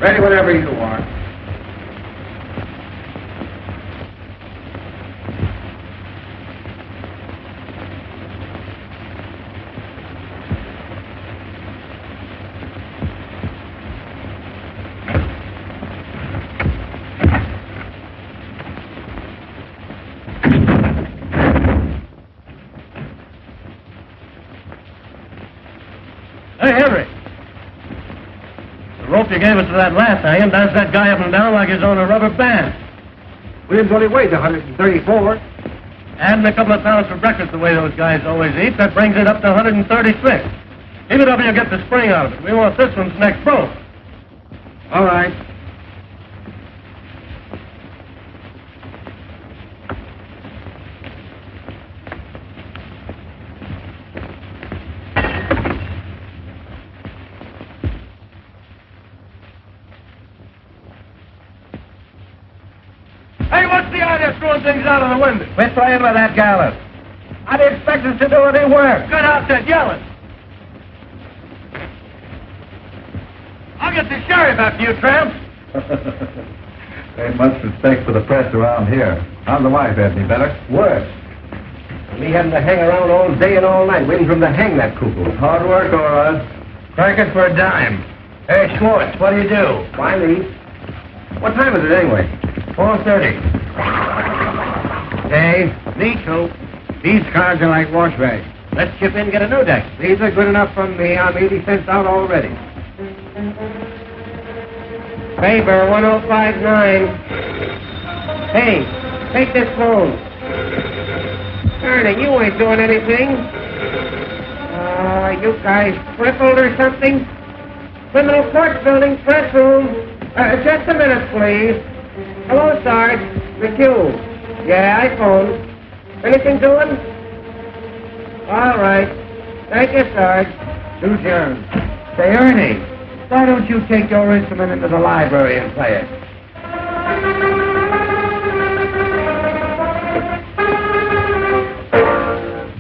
Ready whenever you are. Hey, Henry. The rope you gave us to that last hanging does that guy up and down like he's on a rubber band. Williams only weighs 134. Adding a couple of pounds for breakfast the way those guys always eat, that brings it up to 136. Keep it up and you'll get the spring out of it. We want this one's next broke. All right. Hey, what's the idea of throwing things out of the window? Quit playing with that gallant. How do you expect us to do any work? Good outfit, yelling. I'll get the sheriff after you, tramps. Ain't much respect for the press around here. How's the wife, any better? Worse. Me having to hang around all day and all night waiting for him to hang that cuckoo. Hard work, all right. Crack it for a dime. Hey, Schwartz, what do you do? Why leave? What time is it anyway? 4:30. Hey, me too. These cars are like wash rags. Let's chip in and get a new deck. These are good enough for me. I'm 80 cents out already. Paper 1059. Hey, take this phone. Ernie, you ain't doing anything. You guys crippled or something? Criminal Court Building, press room. Just a minute, please. Hello, Sarge. McHugh. Yeah, I phoned. Anything doing? All right. Thank you, Sarge. Do yours. Say, Ernie, why don't you take your instrument into the library and play it?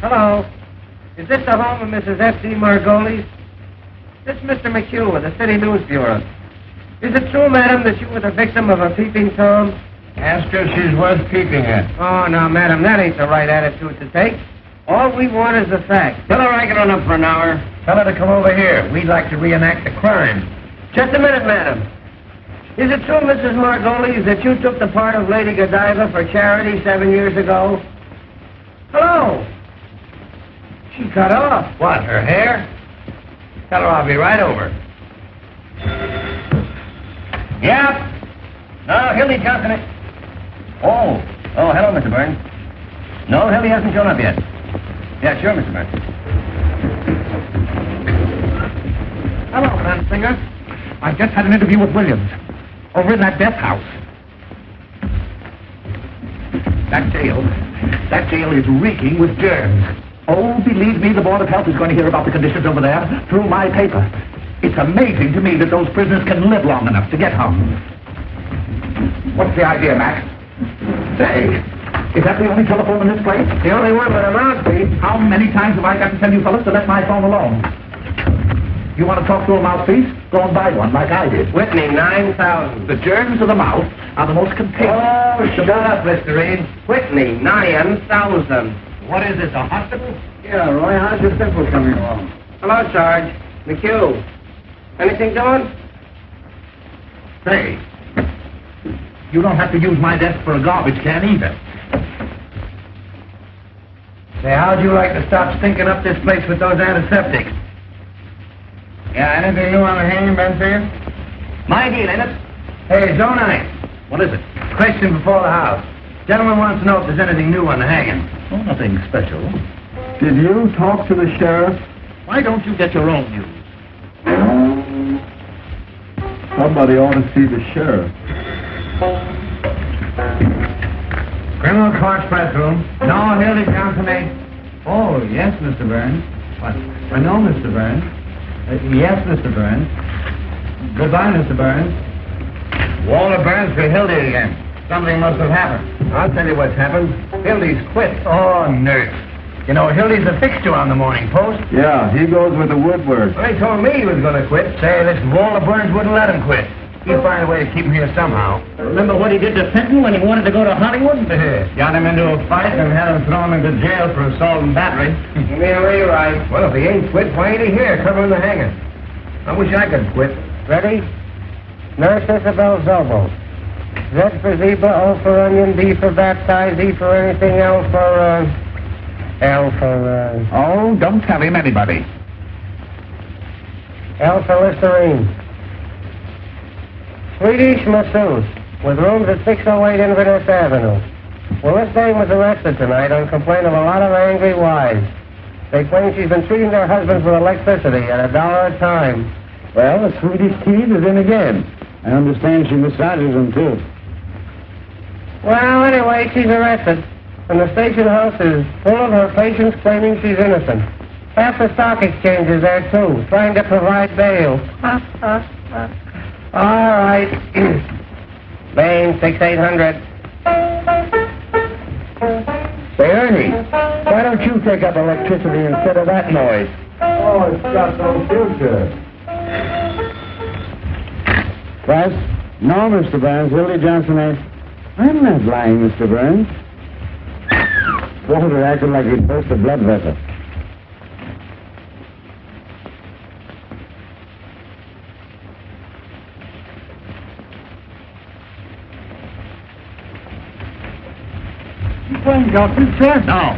Hello. Is this the home of Mrs. F.D. Margolis? This is Mr. McHugh of the City News Bureau. Is it true, madam, that you were the victim of a peeping Tom? Ask her if she's worth peeping at. Oh, no, madam, that ain't the right attitude to take. All we want is the facts. Tell her I get on up for an hour. Tell her to come over here. We'd like to reenact the crime. Just a minute, madam. Is it true, Mrs. Margolis, that you took the part of Lady Godiva for charity 7 years ago? Hello. She cut off. What, her hair? Tell her I'll be right over. Yep. No, Hildy Johnson. Oh, hello, Mr. Burns. No, Hildy hasn't shown up yet. Yeah, sure, Mr. Burns. Hello, Mansinger. I just had an interview with Williams over in that death house. That jail is reeking with germs. Oh, believe me, the Board of Health is going to hear about the conditions over there through my paper. It's amazing to me that those prisoners can live long enough to get hung. What's the idea, Max? Say, is that the only telephone in this place? The only one with a mouthpiece. How many times have I got to tell you fellas to let my phone alone? You want to talk to a mouthpiece? Go and buy one like I did. Whitney, 9,000. The germs of the mouth are the most contagious. Oh, shut up, Mr. Reed. Whitney, 9,000. What is this, a hospital? Yeah, Roy, how's your pimple coming along? Hello, Sarge. McHugh. Anything doing? Say, you don't have to use my desk for a garbage can either. Say, how'd you like to stop stinking up this place with those antiseptics? Yeah, anything new on the hanging, Benfield? My deal, ain't it? Hey, Zone 9. What is it? Question before the house. Gentleman wants to know if there's anything new on the hanging. Oh, nothing special. Did you talk to the sheriff? Why don't you get your own news? Somebody ought to see the sheriff. Criminal Court press room. No, Hildy Johnson ain't. Oh, yes, Mr. Burns. What? No, Mr. Burns. Yes, Mr. Burns. Goodbye, Mr. Burns. Walter Burns for Hildy again. Something must have happened. I'll tell you what's happened. Hildy's quit. Oh, nurse. You know, Hildy's a fixture on the Morning Post. Yeah, he goes with the Woodward. Well, he told me he was going to quit. Say, this Walter Burns wouldn't let him quit. He'll find a way to keep him here somehow. Remember what he did to Fenton when he wanted to go to Hollywood? Got him into a fight and had him thrown into jail for assault and battery. Yeah, right. Well, if he ain't quit, why ain't he here covering the hanging? I wish I could quit. Ready? Nurse Isabel's elbow. Z for zebra, O for onion, B for baptize, E for anything, L for, L for, Oh, don't tell him anybody. L for Listerine. Swedish masseuse, with rooms at 608 Inverness Avenue. Well, this dame was arrested tonight on complaint of a lot of angry wives. They claim she's been treating their husbands with electricity at $1 a time. Well, the Swedish kid is in again. I understand she massages them, too. Well, anyway, she's arrested, and the station house is full of her patients claiming she's innocent. Half the stock exchange is there, too, trying to provide bail. All right. Bain, 6800. Say, Ernie, why don't you take up electricity instead of that noise? Oh, it's got no future. Press? No, Mr. Burns. Hildy Johnson ain't. I'm not lying, Mr. Burns. Walter acted like he'd burst a blood vessel. You ain't got this, sir? No.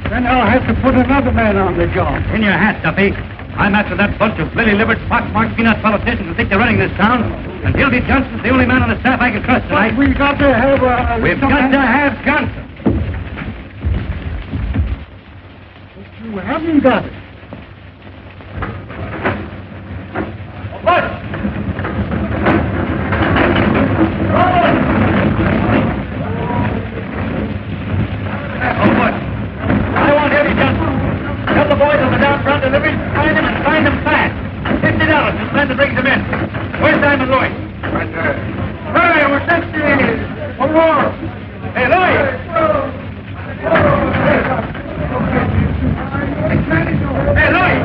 Then I'll have to put another man on the job. In your hat, Duffy. I'm after that bunch of lily-livered, pock-marked peanut politicians who think they're running this town. And Hildy Johnson's the only man on the staff I can trust tonight. We've got to have We've got to have Johnson. You haven't got it. What? Oh, what? I want Hildy Johnson. Tell the boys on the down front deliveries to find them and find them fast. $50 and send the brings them in. Where's Simon Lloyd? Right there. Hey, we're 60. One more. Hey, Lloyd. Hey, Lloyd.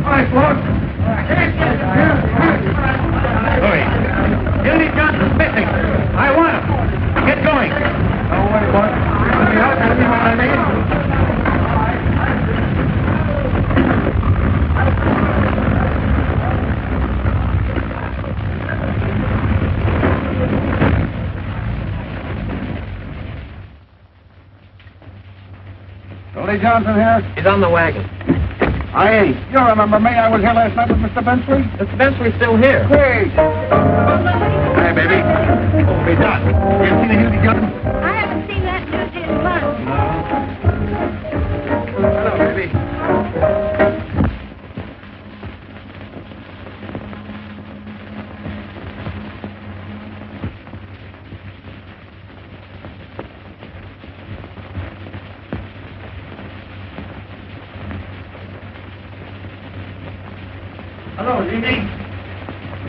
All right, Lloyd. Lloyd. Hildy Johnson's missing. I want him. Get going. Don't worry, boy. I'll be out. Tell me what I need. Hildy Johnson here? He's on the wagon. Aye. You remember me? I was here last night with Mr. Bensley. Mr. Bensley's still here. Great. Hey, baby. Hey, Doc. You ever seen the Hildy Johnson? I haven't seen that news in months. Hello, baby. Hello, is he me?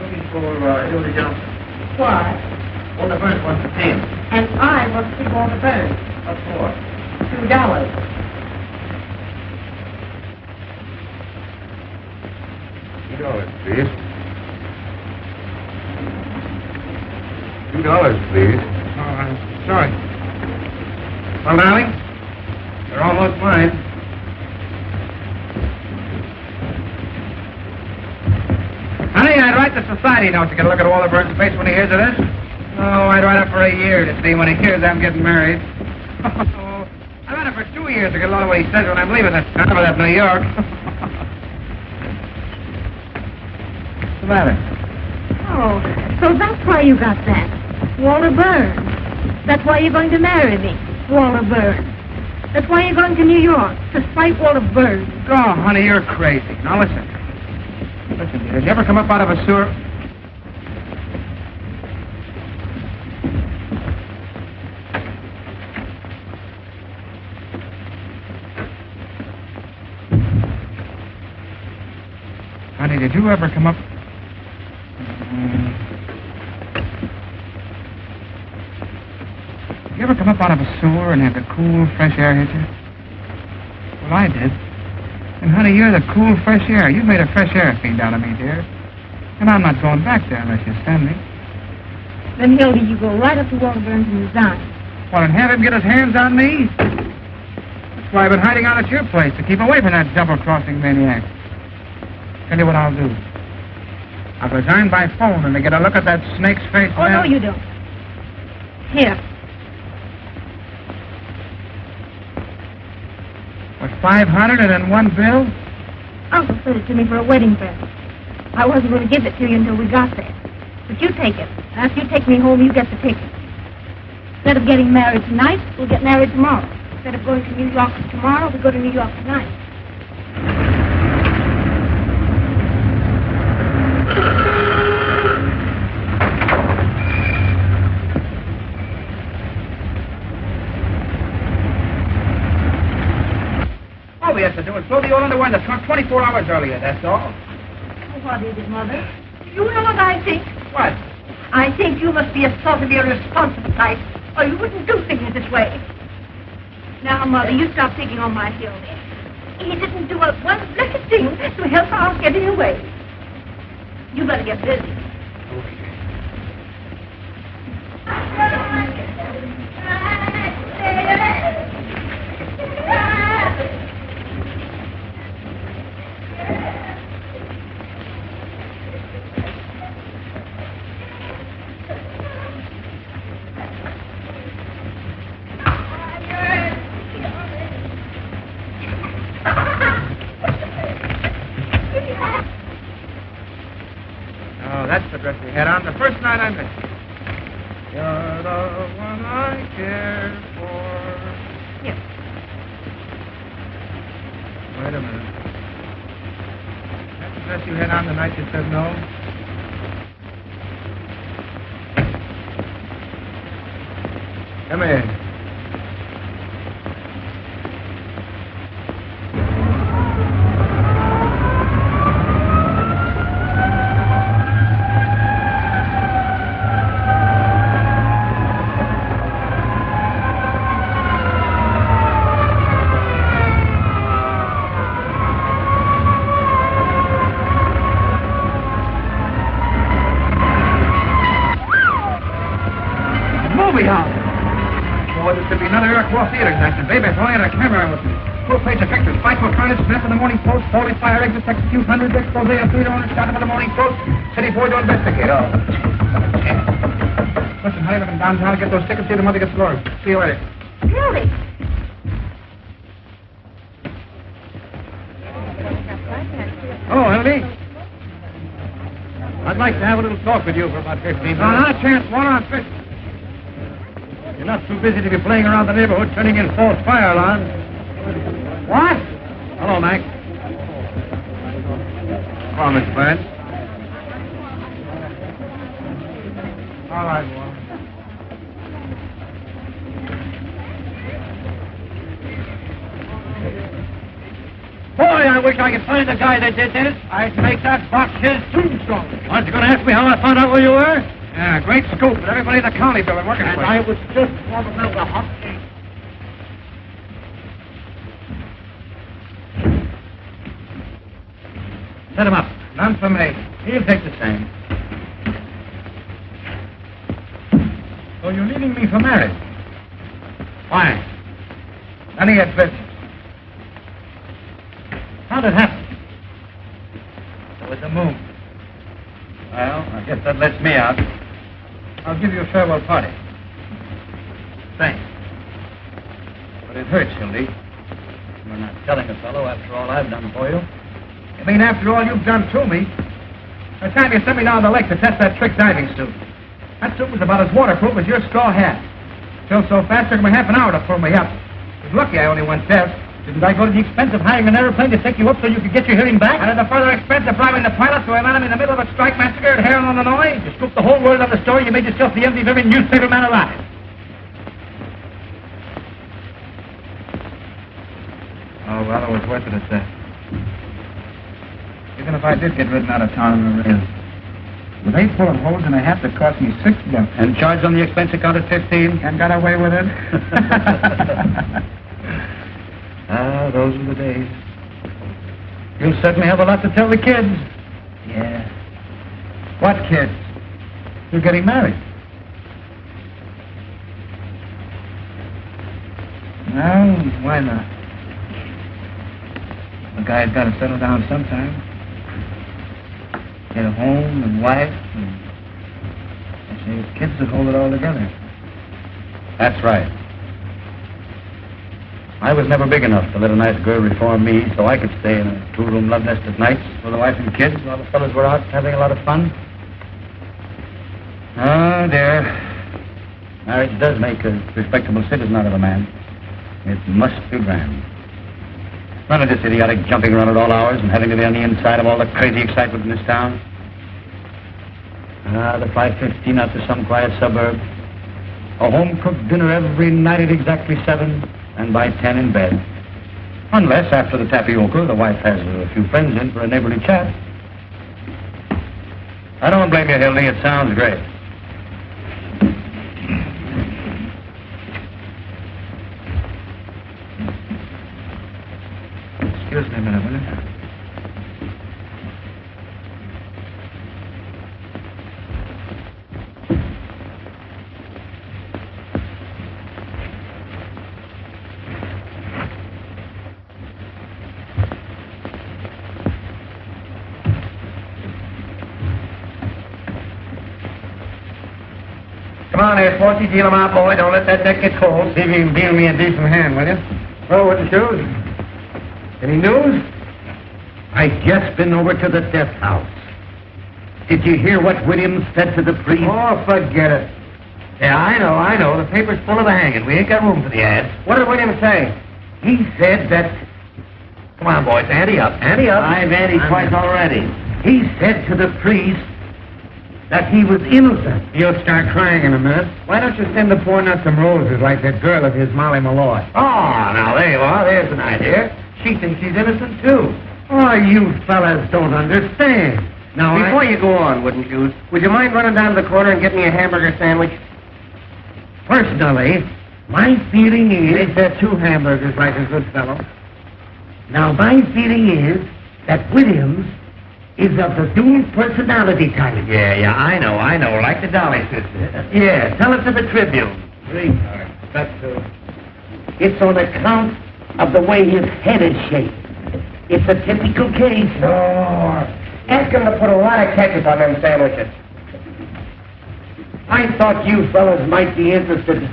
Looking for Hildy Johnson. Why? Well, the first one's to see him. And I want to see Walter Burns. What for? $2. $2, please. $2, please. Oh, I'm sorry. Well, darling, you're almost mine. Honey, I'd write the society note to get a look at Walter Burns' face when he hears of this. Oh, I'd write up for a year to see when he hears I'm getting married. Oh, I'd write up for 2 years to get a lot of what he says when I'm leaving this town of that New York. What's the matter? Oh, so that's why you got that. Walter Burns. That's why you're going to marry me. Walter Burns. That's why you're going to New York, to fight Walter Burns. Oh, honey, you're crazy. Now, listen. Listen, has you ever come up out of a sewer? Honey, did you ever come up... Did you ever come up out of a sewer and have the cool, fresh air hit you? Well, I did. And, honey, you're the cool, fresh air. You've made a fresh air fiend out of me, dear. And I'm not going back there unless you send me. Then, Hildy, you go right up to Walter Burns and resign. What, and have him get his hands on me? That's why I've been hiding out at your place, to keep away from that double-crossing maniac. Tell you what I'll do. I'll resign by phone and to get a look at that snake's face. Oh, no, you don't. Here. With 500 and in one bill? Uncle sent it to me for a wedding present. I wasn't going to give it to you until we got there. But you take it. After you take me home, you get the ticket. Instead of getting married tonight, we'll get married tomorrow. Instead of going to New York tomorrow, we'll go to New York tonight. All we have to do is throw the old underwear in the trunk 24 hours earlier, that's all. What is it, Mother? You know what I think? What? I think you must be a sort of irresponsible type, or you wouldn't do things this way. Now, Mother, you stop picking on my Hildy. He didn't do a one blessed thing to help our getting away. You better get busy. Oh, that's the dress we had on the first night I met you. You're the one I care for. Here. Wait a minute. That's the dress you had on the night you said no? Come here. Boy, this could be another Eric Ross theater executive. Baby, if only had a camera with me. Full page of pictures. Fight for carnage, snap of the morning post, 40 fire exits, execute hundreds, expose of theater owners, shot of the morning post, city boy to investigate. Oh. Listen, hurry up in downtown and get those tickets. See the mother gets Lord. See you later. Hildy. Oh, Hildy. I'd like to have a little talk with you for about 15 minutes. Not a chance. One on 50. You're not too busy to be playing around the neighborhood turning in false fire alarms. What? Hello, Mac. Come on, Miss Burns. All right, Walter. Boy, I wish I could find the guy that did this. I'd make that box his tombstone. Aren't you going to ask me how I found out where you were? Yeah, great scoop. But everybody in the county bill and working for it. I was just warming up the hot cake. Set him up. None for me. He'll take the same. So you're leaving me for marriage? Why? None of your business. How'd it happen? It was the moon. Well, I guess that lets me out. I'll give you a farewell party. Thanks. But it hurts, Hildy. You're not telling a fellow after all I've done for you. You mean after all you've done to me? The time you sent me down the lake to test that trick diving suit. That suit was about as waterproof as your straw hat. Filled so fast, it took me half an hour to pull me up. It was lucky I only went test. Didn't I go to the expense of hiring an airplane to take you up so you could get your hearing back? And at the further expense of bribing the pilot so I met him in the middle of a strike massacre at Harrow, Illinois? You scooped the whole world on the story. You made yourself the envy of every newspaper man alive. Oh, well, it was worth it at that. Even if I did get ridden out of town in the rain, with 8 bullet holes in a hat that cost me $6. And charged on the expense account at 15? And got away with it? Ah, those were the days. You'll certainly have a lot to tell the kids. Yeah. What kids? You're getting married. Well, why not? A guy's got to settle down sometime. Get a home and wife, and I say his kids that hold it all together. That's right. I was never big enough to let a nice girl reform me so I could stay in a two-room love nest at nights with a wife and kids while the fellas were out having a lot of fun. Oh, dear. Marriage does make a respectable citizen out of a man. It must be grand. None of this idiotic jumping around at all hours and having to be on the inside of all the crazy excitement in this town. The 5:15 out to some quiet suburb. A home-cooked dinner every night at exactly 7, and by 10 in bed. Unless, after the tapioca, the wife has a few friends in for a neighborly chat. I don't blame you, Hildy. It sounds great. Excuse me a minute, will you? Come on there, Sporty. Deal 'em out, boy. Don't let that deck get cold. See if you can deal me a decent hand, will you? Well, what the shoes? Any news? I just been over to the death house. Did you hear what Williams said to the priest? Oh, forget it. Yeah, I know. The paper's full of the hanging. We ain't got room for the ads. What did William say? He said that... Come on, boys. Ante up. Ante up. I've anted twice already. He said to the priest that he was innocent. You'll start crying in a minute. Why don't you send the poor nut some roses like that girl of his, Molly Malloy? Oh, now there you are. There's an idea. She thinks she's innocent, too. Oh, you fellas don't understand. Now, before you go on, wouldn't you mind running down to the corner and getting me a hamburger sandwich? Personally, my feeling is... Is there 2 hamburgers like a good fellow? Now, my feeling is that Williams is of the doomed personality type. Yeah, I know. Like the Dolly sister. Yeah, tell it to the Tribune. Sweetheart. That's It's on account of the way his head is shaped. It's a typical case. No. Ask him to put a lot of ketchup on them sandwiches. I thought you fellas might be interested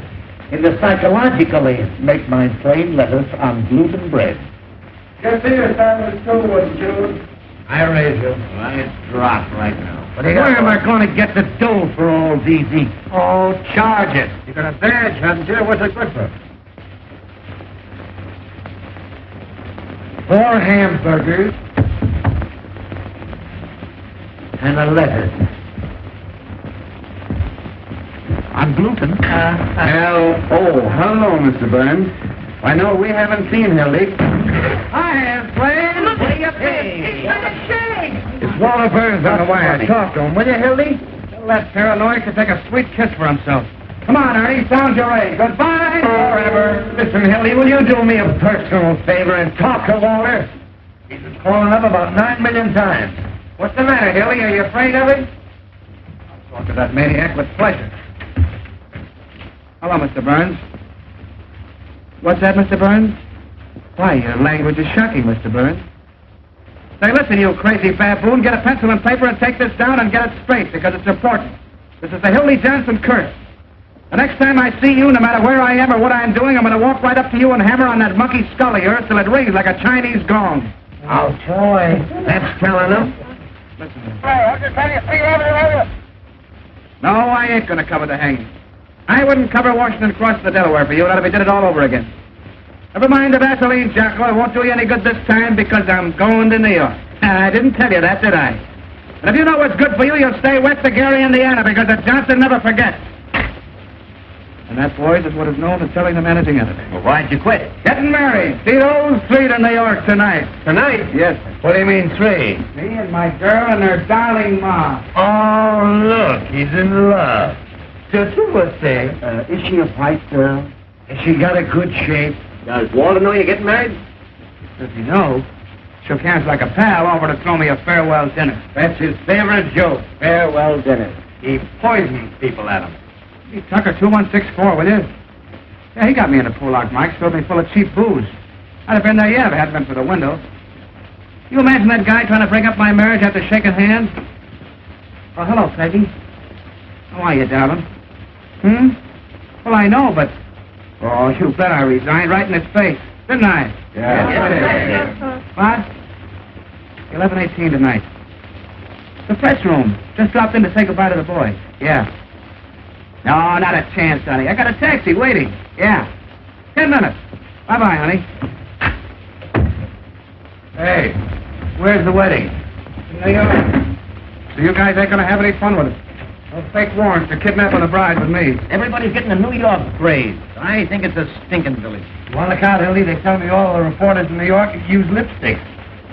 in the psychological end. Make my plain letters on gluten bread. Just see your sandwich too, wouldn't you? I raise you. I'd drop right now. Where am I going to get the dough for all these eats? Oh, charge it. You got a badge, haven't you? What's it good for? 4 hamburgers and a lettuce. On gluten. Hello, Mr. Burns. Why, no, we haven't seen Hildy. I have plans. What do you think? It's Walter Burns on the wire. Talk to him, will you, Hildy? Tell that paranoid to take a sweet kiss for himself. Come on, Ernie, sound your A. Goodbye forever. Listen, Hildy, will you do me a personal favor and talk to Walter? He's been calling up about 9 million times. What's the matter, Hildy? Are you afraid of him? I'll talk to that maniac with pleasure. Hello, Mr. Burns. What's that, Mr. Burns? Why, your language is shocking, Mr. Burns. Say, listen, you crazy baboon, get a pencil and paper and take this down and get it straight, because it's important. This is the Hildy Johnson curse. The next time I see you, no matter where I am or what I'm doing, I'm going to walk right up to you and hammer on that monkey skull of yours till it rings like a Chinese gong. Oh, boy. That's telling him. Listen to me. No, I ain't going to cover the hanging. I wouldn't cover Washington crossing the Delaware for you. That'll be did it all over again. Never mind the Vaseline, Jocko. It won't do you any good this time because I'm going to New York. I didn't tell you that, did I? And if you know what's good for you, you'll stay west of Gary, Indiana, because the Johnson never forgets. And that, boys, is what is known as telling the managing editor. Well, why'd you quit? Getting married. See those 3 to New York tonight. Tonight? Yes, sir. What do you mean, 3? Me and my girl and her darling ma. Oh, look, he's in love. Just what's say? Is she a white girl? Has she got a good shape? Does Walter know you're getting married? Does he know? Sure. Shook hands like a pal, offered to throw me a farewell dinner. That's his favorite joke, farewell dinner. He poisoned people, Adam. He Tucker 2164, will you? Yeah, he got me in the Pollock Mike's, filled me full of cheap booze. I'd have been there yet if it hadn't been for the window. You imagine that guy trying to break up my marriage after shaking hands? Oh, hello, Peggy. How are you, darling? Well, I know, but... Oh, you bet I resigned right in his face, didn't I? Yeah. What? 11:18 tonight. The press room. Just dropped in to say goodbye to the boys. Yeah. No, not a chance, honey. I got a taxi waiting. Yeah. 10 minutes. Bye-bye, honey. Hey, where's the wedding? In New York. So you guys ain't gonna have any fun with it. No fake warrants for kidnapping the bride with me. Everybody's getting a New York craze. I think it's a stinking village. You want to look out, Hildy? They tell me all the reporters in New York use lipstick.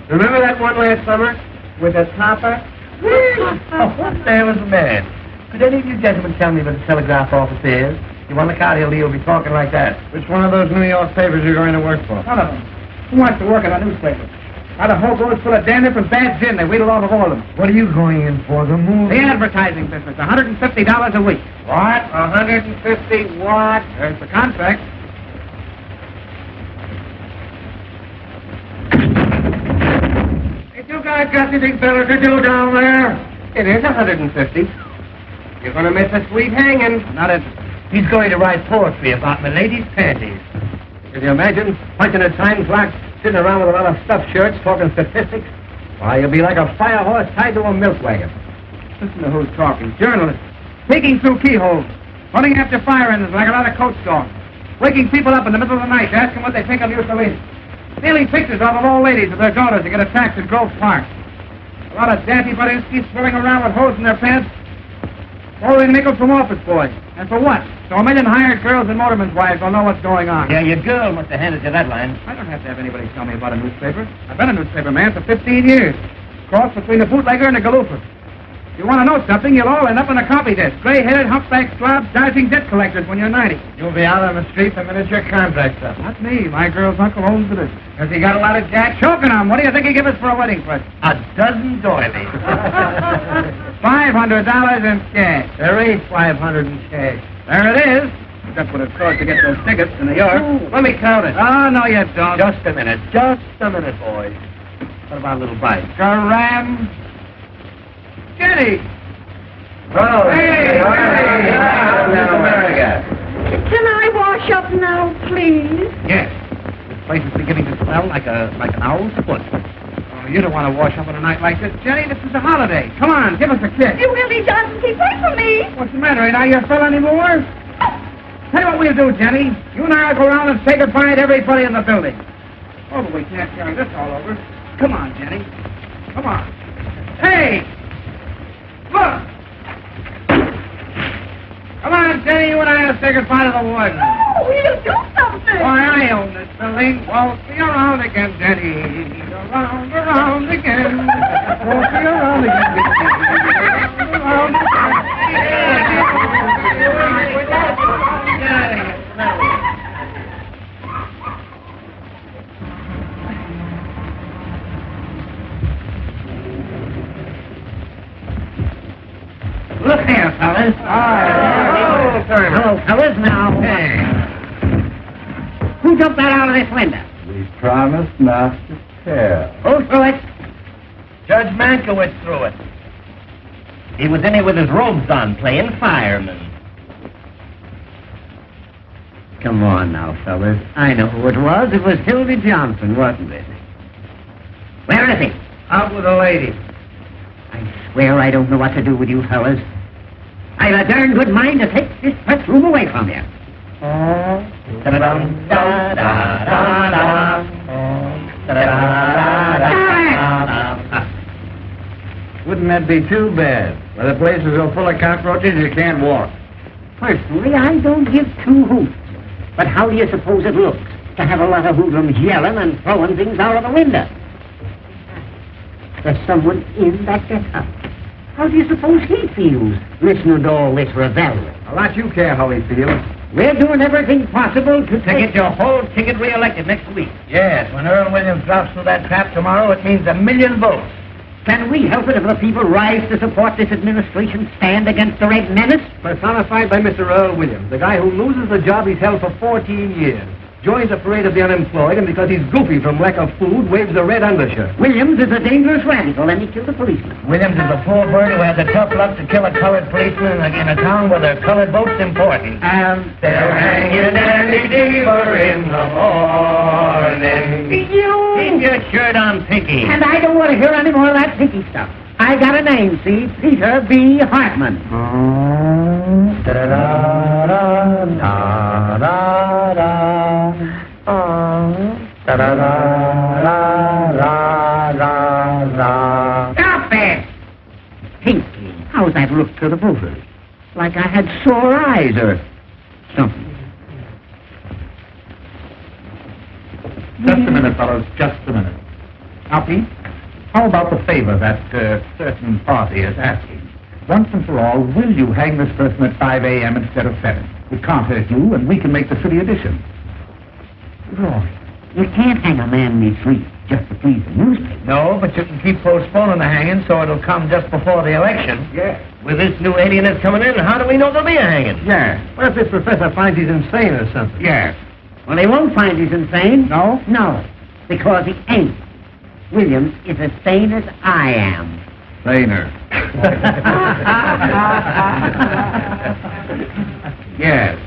Remember that one last summer with the topper? What the hell is the man? Could any of you gentlemen tell me where the telegraph office is? You want to look out, Hildy, you'll be talking like that. Which one of those New York papers are you going to work for? None of them. Who wants to work in a newspaper? Got a whole boat full of damn different bad gin. They wheedle off of all of them. What are you going in for, the movie? The advertising business, $150 a week. What? 150 what? There's the contract. Hey, you guys got anything better to do down there? It is 150. You're going to miss a sweet hanging. Not it. He's going to write poetry about my lady's panties. Can you imagine punching a time clock, sitting around with a lot of stuffed shirts, talking statistics? Why, you'll be like a fire horse tied to a milk wagon. Listen to who's talking. Journalists. Peeking through keyholes. Running after fire engines like a lot of coach dogs. Waking people up in the middle of the night to ask them what they think of Mussolini. Stealing pictures off of old ladies with their daughters to get a tax at Grove Park. A lot of dampy Budinsky swirling around with hose in their pants. Borrowing nickels from office boys. And for what? So a million hired girls and motormen's wives will know what's going on. Yeah, your girl must have handed you that line. I don't have to have anybody tell me about a newspaper. I've been a newspaper man for 15 years. Cross between the bootlegger and the galooper. If you want to know something, you'll all end up on a copy desk. Gray-headed, humpback slobs, dodging debt collectors when you're 90. You'll be out on the street the minute your contract's up. Not me. My girl's uncle owns the business. Has he got a lot of jack? Choking on. What do you think he give us for a wedding present? A dozen doilies. $500 in cash. There ain't 500 in cash. There it is. That's what it cost to get those tickets to New York. Let me count it. Oh, no, you don't. Just a minute, boys. What about a little bite? Garam. Jenny. Oh, Hey, America. Can I wash up now, please? Yes. This place is beginning to smell like an owl's foot. Oh, you don't want to wash up on a night like this, Jenny. This is a holiday. Come on, give us a kiss. You really doesn't keep away from me. What's the matter? Ain't I your fella anymore? Tell you what we'll do, Jenny. You and I will go around and say goodbye to everybody in the building. Oh, but we can't carry this all over. Come on, Jenny. Come on. Hey! Look! Come on, Jenny, you and I will say goodbye to the warden. Oh, we'll do something. Why, I own this building. Won't be around again, Jenny. Around again. Won't be around again. Around Look here, fellas. Hello, fellas. Now, who jumped that out of this window? We promised not to tell. Who threw it? Judge Mankiewicz threw it. He was in here with his robes on, playing fireman. Come on now, fellas. I know who it was. It was Hildy Johnson, wasn't it? Where is he? Out with a lady. I swear I don't know what to do with you fellas. I've a darn good mind to take this press room away from you. Da-da-dum, da-da-da-da. Da-da-da-da-da. Wouldn't that be too bad? Well, the place is so full of cockroaches you can't walk. Personally, I don't give two hoots. But how do you suppose it looks to have a lot of hoodlums yelling and throwing things out of the window? There's someone in that get-up. How do you suppose he feels listening to all this revelry? A lot you care how he feels. We're doing everything possible to get your whole ticket re-elected next week. Yes, when Earl Williams drops through that trap tomorrow, it means 1,000,000 votes. Can we help it if the people rise to support this administration's stand against the Red Menace? Personified by Mr. Earl Williams, the guy who loses the job he's held for 14 years. Joins the parade of the unemployed, and because he's goofy from lack of food, waves a red undershirt. Williams is a dangerous radical, and he killed a policeman. Williams is a poor bird who had the tough luck to kill a colored policeman in a town where their colored vote's important. And they'll hang you Danny Deaver in the morning. Keep your shirt on, Pinky. And I don't want to hear any more of that pinky stuff. I got a name, see? Peter B. Hartman. Stop it! Pinky, how's that look to the voters? Like I had sore eyes or something. Just a minute, fellows, just a minute. Now, Pete, how about the favor that certain party is asking? Once and for all, will you hang this person at 5 a.m. instead of 7? It can't hurt you, and we can make the city edition. Roy, you can't hang a man in his sleep just to please the newspaper. No, but you can keep postponing the hanging so it'll come just before the election. Yes. With this new alienist coming in, how do we know there'll be a hanging? Yes. What if this professor finds he's insane or something? Yes. Well, they won't find he's insane. No? No, because he ain't. Williams is as sane as I am. Saner. Yes.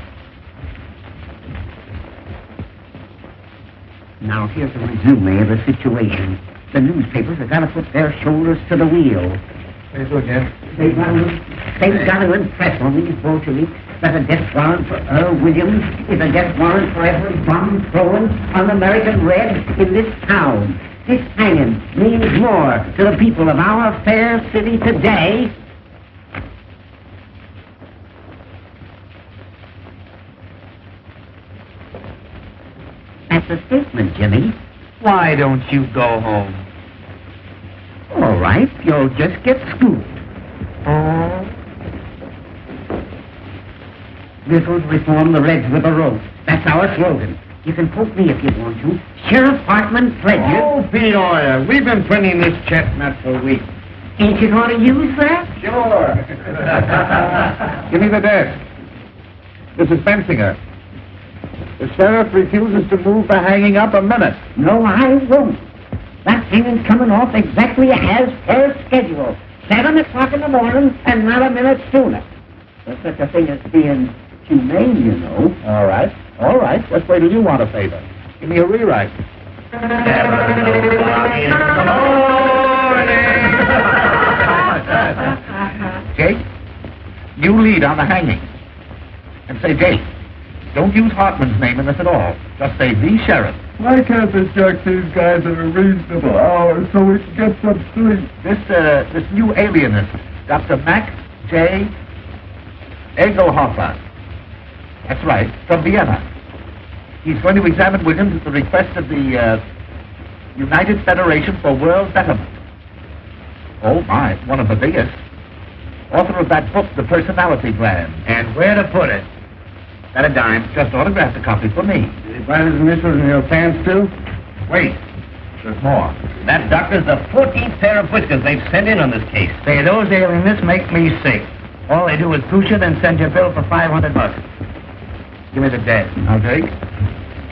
Now, here's a resume of the situation. The newspapers have got to put their shoulders to the wheel. Very good, Jim. They've got to impress on these Bolsheviks that a death warrant for Earl Williams is a death warrant for every bomb thrown on American Red in this town. This hanging means more to the people of our fair city today. That's a statement, Jimmy. Why don't you go home? All right, you'll just get scooped. This'll reform the Reds with a rope. That's our slogan. You can quote me if you want to. Sheriff Hartman pledges... Oh, Pete Oyer, we've been printing this chestnut for weeks. Ain't you going to use that? Sure. Give me the desk. This is Bensinger. The sheriff refuses to move the hanging up a minute. No, I won't. That hanging's coming off exactly as per schedule. 7 o'clock in the morning and not a minute sooner. There's such a thing as being humane, you know. All right. All right. Just wait till you want a favor. Give me a rewrite. Jake, you lead on the hanging. And say, Jake, don't use Hartman's name in this at all. Just say the sheriff. Why can't they check these guys at a reasonable hour so we can get some sleep? This new alienist, Dr. Max J. Egelhofer. That's right, from Vienna. He's going to examine Williams at the request of the United Federation for World Betterment. Oh, my, one of the biggest. Author of that book, The Personality Plan. And where to put it? At a dime. Just autographed a copy for me. Did you find his initials in your pants, too? Wait, there's more. That doctor's the 14th pair of whiskers they've sent in on this case. Say, those alienists make me sick. All they do is push you, then send you a bill for $500. Give me the desk. Now, Jake,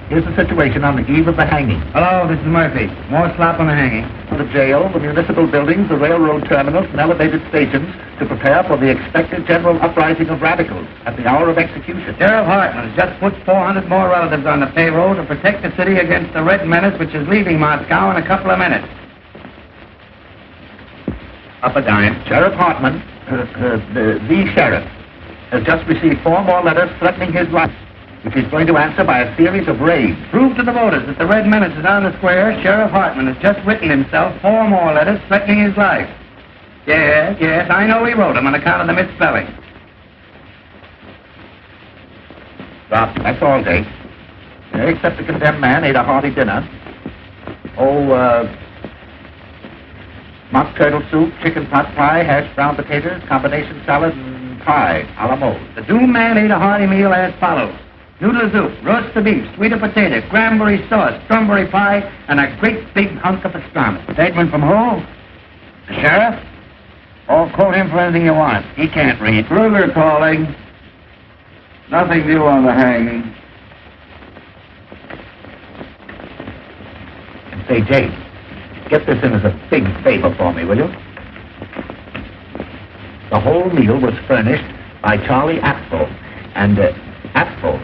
here's the situation on the eve of the hanging. Hello, this is Murphy. More slop on the hanging. The jail, the municipal buildings, the railroad terminals, and elevated stations to prepare for the expected general uprising of radicals at the hour of execution. Sheriff Hartman has just put 400 more relatives on the payroll to protect the city against the Red Menace, which is leaving Moscow in a couple of minutes. Up a dime. Sheriff Hartman, the sheriff, has just received 4 more letters threatening his life, which he's going to answer by a series of raids. Prove to the voters that the Red Menace is on the square. Sheriff Hartman has just written himself 4 more letters threatening his life. Yes, I know he wrote them on account of the misspelling. Stop. That's all, Jake. Except the condemned man ate a hearty dinner. Mock turtle soup, chicken pot pie, hashed brown potatoes, combination salad, and pie a la mode. The doomed man ate a hearty meal as follows. Noodle soup, roast of beef, sweet potato, cranberry sauce, strawberry pie, and a great big hunk of pastrami. Statement from who? The sheriff? Oh, quote him for anything you want. He can't read. Kruger calling. Nothing new on the hanging. Say, James, get this in as a big favor for me, will you? The whole meal was furnished by Charlie Apfel, and Apfel,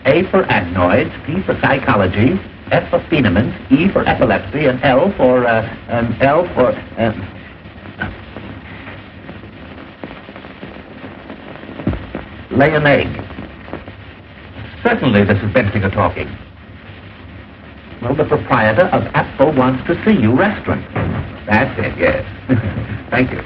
A for adenoids, P for psychology, F for phenomenons, E for epilepsy, and L for lay an egg. Certainly this is Bensinger talking. Well, the proprietor of Apfel wants to see you restaurant. That's it, yes. Thank you.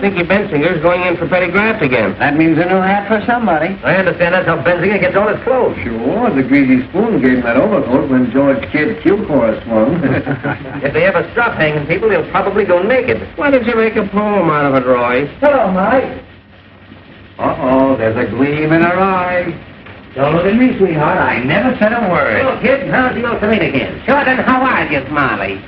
Dickie Bensinger's going in for petty graft again. That means a new hat for somebody. I understand that's how Benzinger gets all his clothes. Sure, the greasy spoon gave him that overcoat when George Kidd Q-Chorus swung. If they ever stop hanging people, they'll probably go naked. Why did you make a poem out of it, Roy? Hello, Mike. Uh-oh, there's a gleam in her eye. Don't look at me, sweetheart. I never said a word. Well, kid, how's the old tomato again? Sure, then how are you, Molly?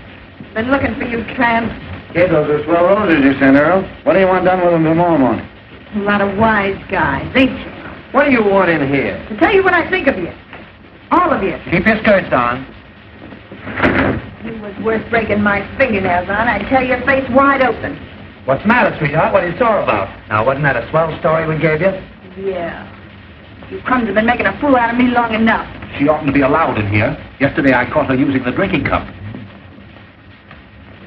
Been looking for you, tramp. Kid, those are swell roses you sent, Earl. What do you want done with them tomorrow morning? A lot of wise guys, ain't you? What do you want in here? To tell you what I think of you. All of you. Keep your skirts on. You was worth breaking my fingernails on. I'd tear your face wide open. What's the matter, sweetheart? What are you sore about? Now, wasn't that a swell story we gave you? Yeah. You crumbs have been making a fool out of me long enough. She oughtn't to be allowed in here. Yesterday I caught her using the drinking cup.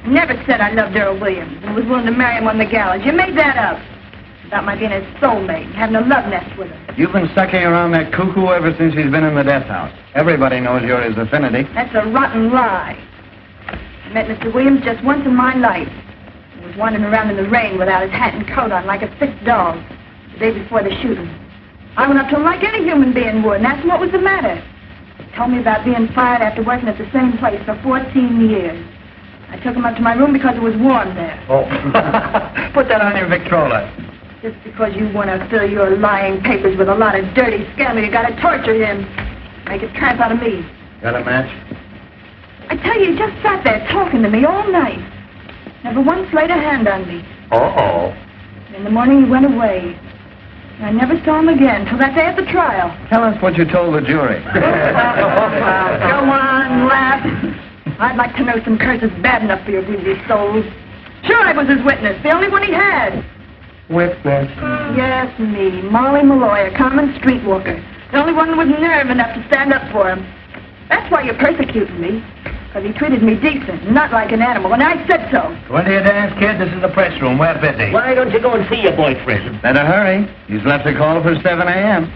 Never said I loved Earl Williams and was willing to marry him on the gallows. You made that up. About my being his soulmate and having a love nest with him. You've been sucking around that cuckoo ever since she's been in the death house. Everybody knows you're his affinity. That's a rotten lie. I met Mr. Williams just once in my life. He was wandering around in the rain without his hat and coat on like a sick dog the day before the shooting. I went up to him like any human being would and asked him what was the matter. He told me about being fired after working at the same place for 14 years. I took him up to my room because it was warm there. Oh. Put that on your Victrola. Just because you want to fill your lying papers with a lot of dirty scandal, you got to torture him. Make a tramp out of me. Got a match? I tell you, he just sat there talking to me all night. Never once laid a hand on me. Uh-oh. In the morning, he went away. I never saw him again till that day at the trial. Tell us what you told the jury. Go on, laugh. I'd like to know some curses bad enough for your greedy souls. Sure, I was his witness, the only one he had. Witness. Yes, me, Molly Malloy, a common streetwalker. The only one with nerve enough to stand up for him. That's why you're persecuting me. Because he treated me decent, not like an animal, and I said so. Go into your dance, kid. This is the press room. We're busy. Why don't you go and see your boyfriend? Better hurry. He's left a call for 7 a.m.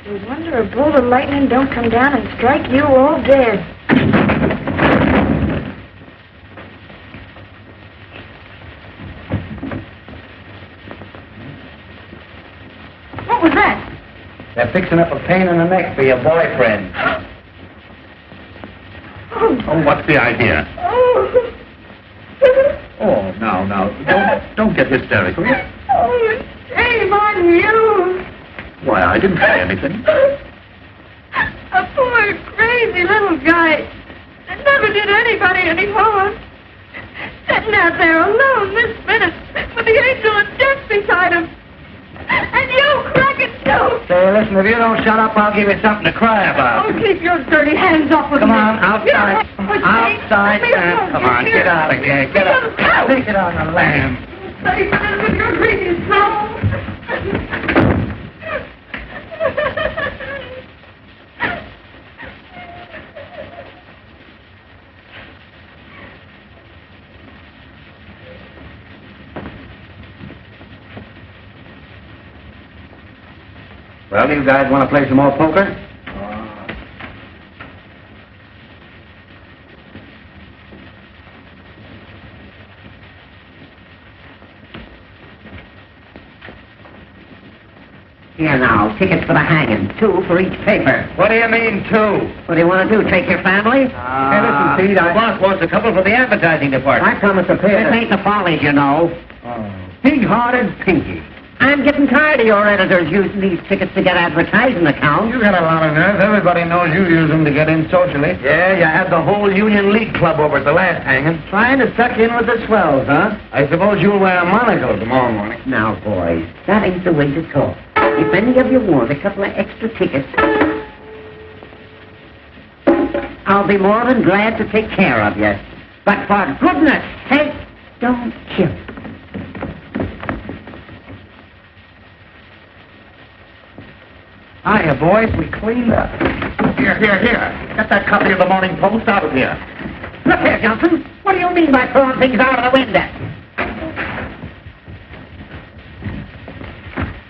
No wonder a bolt of lightning don't come down and strike you all dead. What was that? They're fixing up a pain in the neck for your boyfriend. Oh, what's the idea? Oh, now, don't get hysterical. Oh, shame on you. Why, I didn't say anything. A poor, crazy little guy that never did anybody any harm. Sitting out there alone this minute with the angel of death beside him. And you cracking too. Say, listen, if you don't shut up, I'll give you something to cry about. Oh, keep your dirty hands off of me. Come on, outside. Yeah, Outside, Sam. Come on, get out of here. Get up. Take it on the lamb. Say, with your greedy soul. Well, you guys want to play some more poker? Here now, tickets for the hanging. 2 for each paper. What do you mean, 2? What do you want to do, take your family? Hey, listen, Pete, The boss wants a couple for the advertising department. I promised to pay This it. ain't the Follies, you know. Pig-hearted Pinky. I'm getting tired of your editors using these tickets to get advertising accounts. You got a lot of nerve. Everybody knows you use them to get in socially. Yeah, you had the whole Union League Club over at the last hanging. Trying to suck in with the swells, huh? I suppose you'll wear a monocle tomorrow morning. Now, boys, that ain't the way to talk. If any of you want a couple of extra tickets, I'll be more than glad to take care of you. But for goodness sake, don't kill. Hiya, boys. We cleaned up. Here. Get that copy of the Morning Post out of here. Look here, Johnson. What do you mean by throwing things out of the window?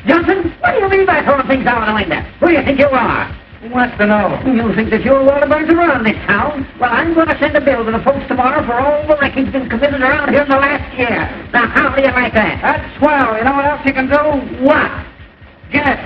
Johnson, what do you mean by throwing things out of the window? Who do you think you are? Who wants to know? You think that you're Waterburns around this town? Well, I'm going to send a bill to the Post tomorrow for all the wrecking's been committed around here in the last year. Now, how do you like that? That's swell. You know what else you can do? What? Guess.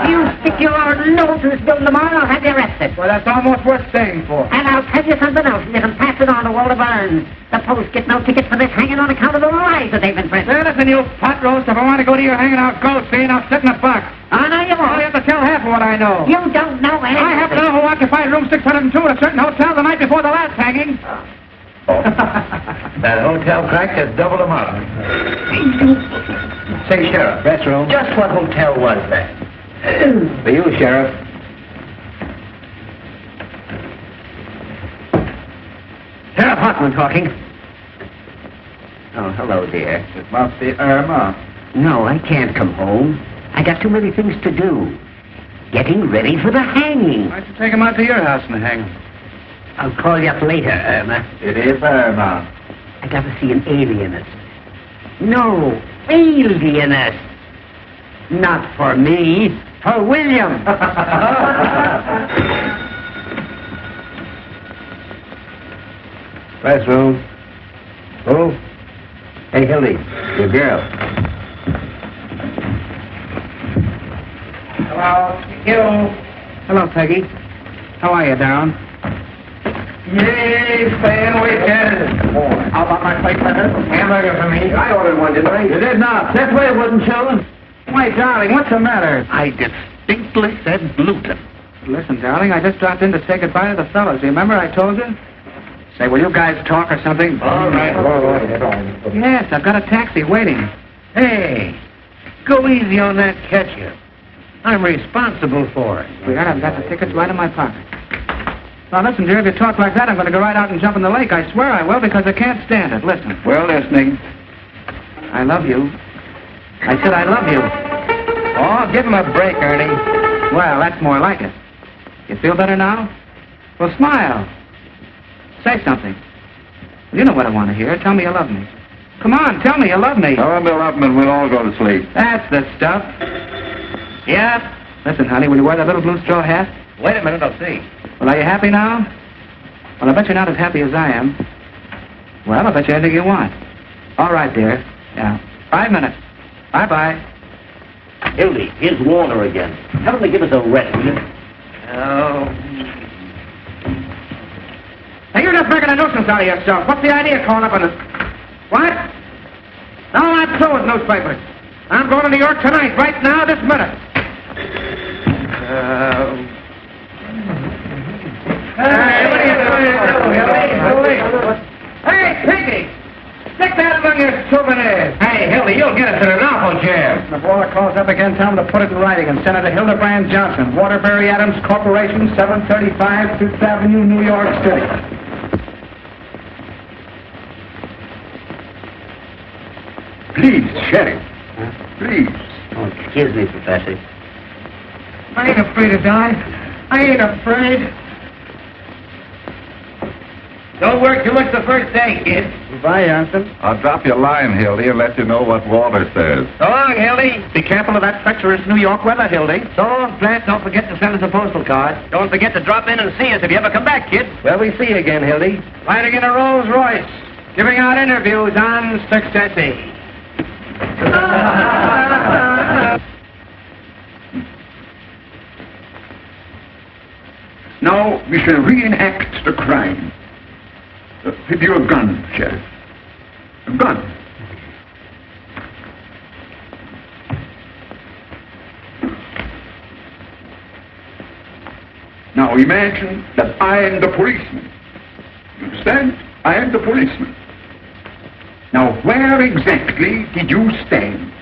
You stick your nose in this bill tomorrow, I'll have you arrested. Well, that's almost worth staying for. And I'll tell you something else, and you can pass it on to Walter Burns. The Post get no tickets for this hanging on account of the lies that they've been printing. Hey, listen, you pot roast. If I want to go to your hanging out, go. See, and I'll sit in a box. Oh, no, you Oh, won't. you have to tell half of what I know. You don't know anything. I happen to know who occupied room 602 at a certain hotel the night before the last hanging. That hotel crack has doubled them up. Say, Sheriff. Press room. Just what hotel was that? For you, Sheriff. Sheriff Hoffman talking. Oh, hello, dear. It must be Irma. No, I can't come home. I got too many things to do. Getting ready for the hanging. Why don't you take him out to your house and hang him? I'll call you up later, Irma. It is Irma. I got to see an alienist. No, alienist. Not for me, for William. Press room. Who? Hey, Hildy, your girl. Hello. Hello, Peggy. How are you, Darren? Yay, staying weekend. How about my plate letter? Hamburger for me. I ordered one, didn't I? You did not. That way it wasn't shown. Why, darling, what's the matter? I distinctly said gluten. Listen, darling, I just dropped in to say goodbye to the fellas. Remember I told you? Say, will you guys talk or something? All right. Yes, I've got a taxi waiting. Hey, go easy on that catcher. I'm responsible for it. Sweetheart, I've got the tickets right in my pocket. Now, listen, dear, if you talk like that, I'm going to go right out and jump in the lake. I swear I will, because I can't stand it. Listen. We're listening. I love you. I said I love you. Oh, give him a break, Ernie. Well, that's more like it. You feel better now? Well, smile. Say something. You know what I want to hear. Tell me you love me. Come on, tell me you love me. Tell him to love him and we'll all go to sleep. That's the stuff. Yeah? Listen, honey, will you wear that little blue straw hat? Wait a minute, I'll see. Well, are you happy now? Well, I bet you're not as happy as I am. Well, I bet you anything you want. All right, dear. Yeah. 5 minutes. Bye-bye. Hildy, here's Warner again. Tell him to give us a rest, will you? Oh. Hey, you're just making a nuisance out of yourself. What's the idea of calling up on this? What? No, I'm through with newspapers. I'm going to New York tonight, right now, this minute. Hey, what are you doing? Hey, Pinky! Stick that among your souvenirs. Hey, Hildy, you'll get us in an awful jam. If Waller calls up again, tell him to put it in writing and send it to Hildebrand Johnson, Waterbury Adams Corporation, 735 Fifth Avenue, New York City. Please, Sheriff. Please. Oh, excuse me, Professor. I ain't afraid to die. I ain't afraid. Don't work too much the first day, kid. Goodbye, Johnson. I'll drop you a line, Hildy, and let you know what Walter says. So long, Hildy. Be careful of that treacherous New York weather, Hildy. So long, Plant. Don't forget to send us a postal card. Don't forget to drop in and see us if you ever come back, kid. Well, we see you again, Hildy. Riding in a Rolls Royce, giving out interviews on success. Now we shall reenact the crime. With your gun, Sheriff. A gun. Now imagine that I am the policeman. You understand? I am the policeman. Now where exactly did you stand?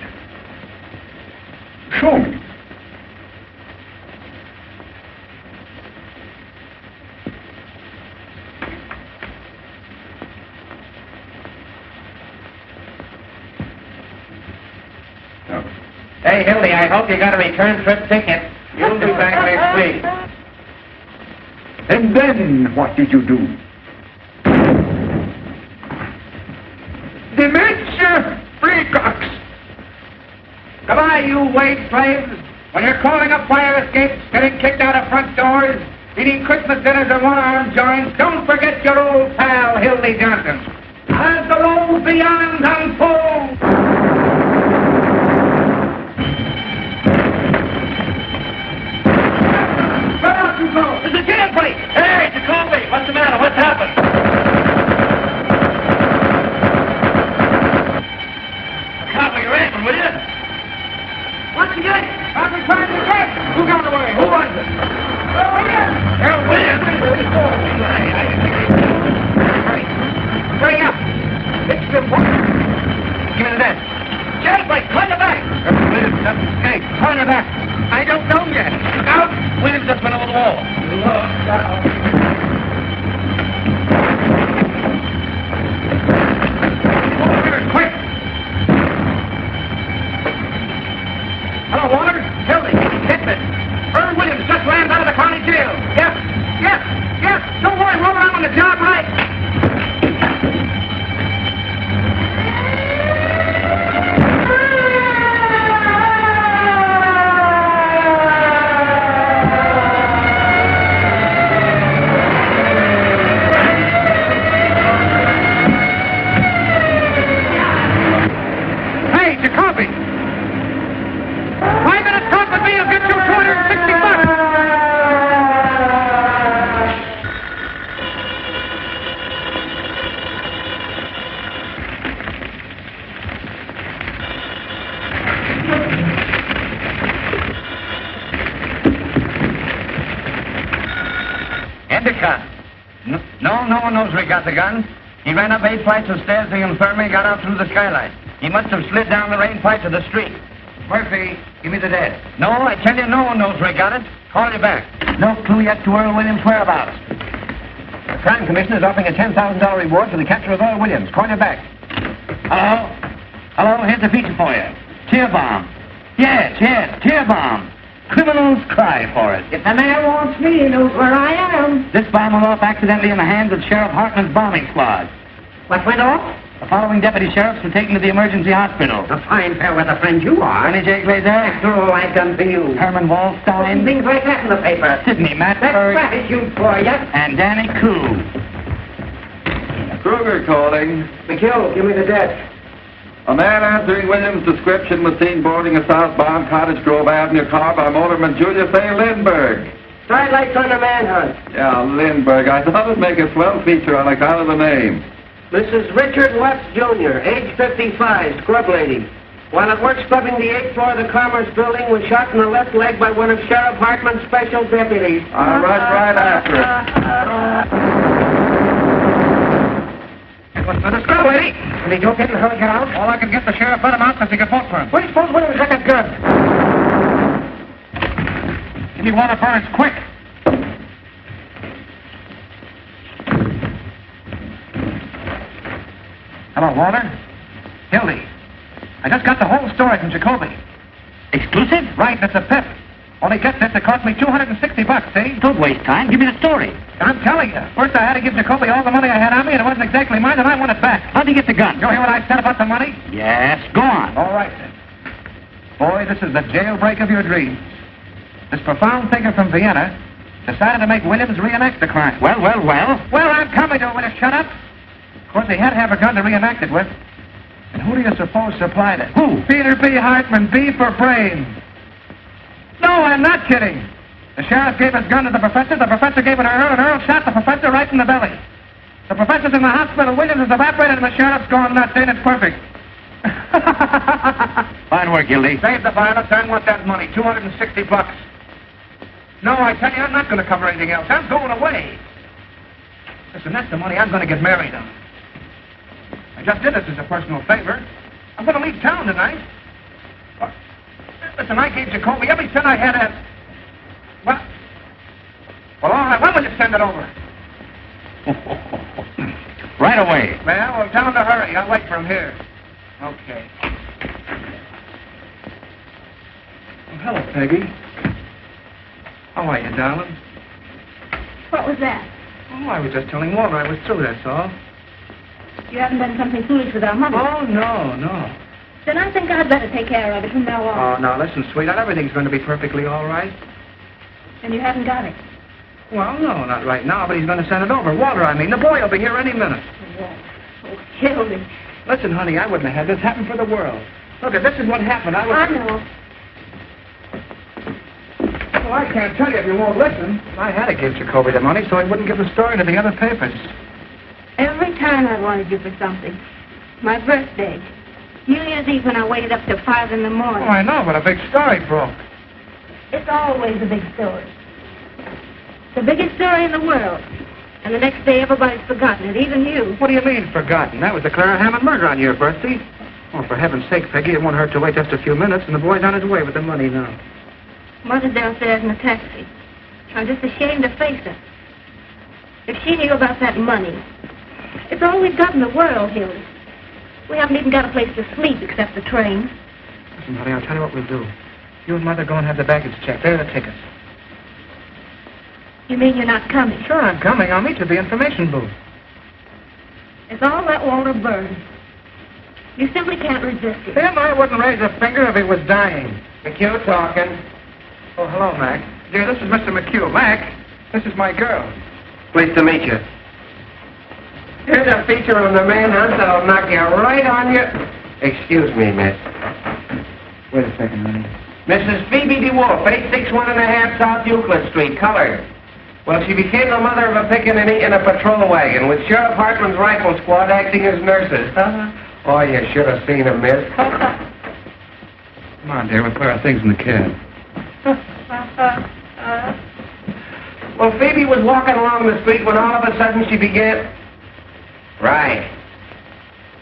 Show me. Hey, Hildy, I hope you got a return trip ticket. You'll be back next week. And then what did you do? Dementia freakocks! Goodbye, you wage slaves. When you're calling up fire escapes, getting kicked out of front doors, eating Christmas dinners at one-arm joints, don't forget your old pal, Hildy Johnson. As the road beyond unfolds. Where out you go? There's a jam plate. Hey, Jacoby, what's the matter? What's happened? Copper your apron, will you? What's he doing? I'm trying to get. Who got away? Who was it? Harold Williams. Hurry. Hurry up. It's the one. Give me the desk. Jam plate, turn the back. Williams just escaped. Turn the back. I don't know yet. Out. Williams just went over the wall. Quick! Hello, Walter. Hildy. Hitman. Earl Williams just ran out of the county jail. Yes. Yes. Yes. Don't worry, Robert. I'm on the job, right? No one knows where he got the gun. He ran up 8 flights of stairs to the infirmary, got out through the skylight. He must have slid down the rain pipe to the street. Murphy, give me the desk. No, I tell you, no one knows where he got it. Call you back. No clue yet to Earl Williams' whereabouts. The crime commissioner is offering a $10,000 reward for the capture of Earl Williams. Call you back. Hello? Hello, here's a feature for you. Tear bomb. Yes, tear bomb. Criminals cry for it. If the man wants me, he knows where I am. This bomb went off accidentally in the hands of Sheriff Hartman's bombing squad. What went off? The following deputy sheriffs were taken to the emergency hospital. A fine fair weather friend you are. Johnny J. Glazer. After all I've done for you. Herman Wallstein. Things like that in the paper. Sidney That's Matberg. gratitude for you. And Danny Koo. Kruger calling. McHugh, give me the desk. A man answering Williams' description was seen boarding a southbound Cottage Grove Avenue car by motorman Julius A. Lindbergh. Side lights on the manhunt. Yeah, Lindbergh. I thought it'd make a swell feature on account of the name. Mrs. Richard West, Jr., age 55, scrub lady. While at work scrubbing the 8th floor of the Commerce Building, was shot in the left leg by one of Sheriff Hartman's special deputies. I'll rush right after it. It was for the scrub lady. Did he go get and hurry get out? All I could get the sheriff let him out because he could vote for him. Where do you suppose Williams got that gun? Give me water burns, quick. Hello, Walter. Hildy. I just got the whole story from Jacoby. Exclusive? Right, it's a pip. Only get this, it cost me $260, see? Don't waste time. Give me the story. I'm telling you. First I had to give Jacoby all the money I had on me, and it wasn't exactly mine, and I want it back. How'd you get the gun? You hear what I said about the money? Yes, go on. All right, then. Boy, this is the jailbreak of your dreams. This profound thinker from Vienna decided to make Williams reenact the crime. Well. Well, I'm coming to it. Will you shut up? Of course, he had to have a gun to reenact it with. And who do you suppose supplied it? Who? Peter B. Hartman, B for brains. No, I'm not kidding. The sheriff gave his gun to the professor gave it to Earl, and Earl shot the professor right in the belly. The professor's in the hospital, Williams is evaporated, and the sheriff's gone nuts. Ain't it perfect? Fine work, Hildy. Save the violence, I want that money, $260. No, I tell you, I'm not going to cover anything else. I'm going away. Listen, that's the money I'm going to get married on. I just did this as a personal favor. I'm going to leave town tonight. Listen, I gave Jacoby every cent I had at... Well, all right, when will you send it over? Right away. Well, tell him to hurry. I'll wait for him here. Okay. Oh, hello, Peggy. How are you, darling? What was that? Oh, I was just telling Walter I was through, that's all. You haven't done something foolish with our money. Oh, no. Then I think I'd better take care of it from now on. Oh, now, listen, sweetheart, everything's going to be perfectly all right. And you haven't got it. Well, no, not right now, but he's going to send it over. Walter, I mean. The boy will be here any minute. Oh, Hildy. Listen, honey, I wouldn't have had this happen for the world. Look, this is what happened. I know. Well, I can't tell you if you won't listen. I had to give Jacoby the money so he wouldn't give the story to the other papers. Every time I wanted you for something. My birthday. New Year's Eve when I waited up till 5 in the morning. Oh, I know, but a big story broke. It's always a big story. The biggest story in the world. And the next day everybody's forgotten it, even you. What do you mean, forgotten? That was the Clara Hammond murder on your birthday. Oh, for heaven's sake, Peggy, it won't hurt to wait just a few minutes, and the boy's on his way with the money now. Mother's downstairs in a taxi. I'm just ashamed to face her. If she knew about that money. It's all we've got in the world, Hildy. We haven't even got a place to sleep except the train. Listen, honey, I'll tell you what we'll do. You and Mother go and have the baggage checked. There are the tickets. You mean you're not coming? Sure, I'm coming. I'll meet you at the information booth. It's all that Walter Burns. You simply can't resist it. Him, I wouldn't raise a finger if he was dying. McHugh talking. Oh, hello, Mac. Dear, this is Mr. McHugh. Mac, this is my girl. Pleased to meet you. Here's a feature on the manhunt that'll knock you right on your... Excuse me, miss. Wait a second, honey. Mrs. Phoebe DeWolf, 861½ South Euclid Street, colored. Well, she became the mother of a pickaninny in a patrol wagon with Sheriff Hartman's rifle squad acting as nurses. Oh, you should have seen her, miss. Come on, dear. We'll put our things in the cab. Well, Phoebe was walking along the street when all of a sudden she began... Right.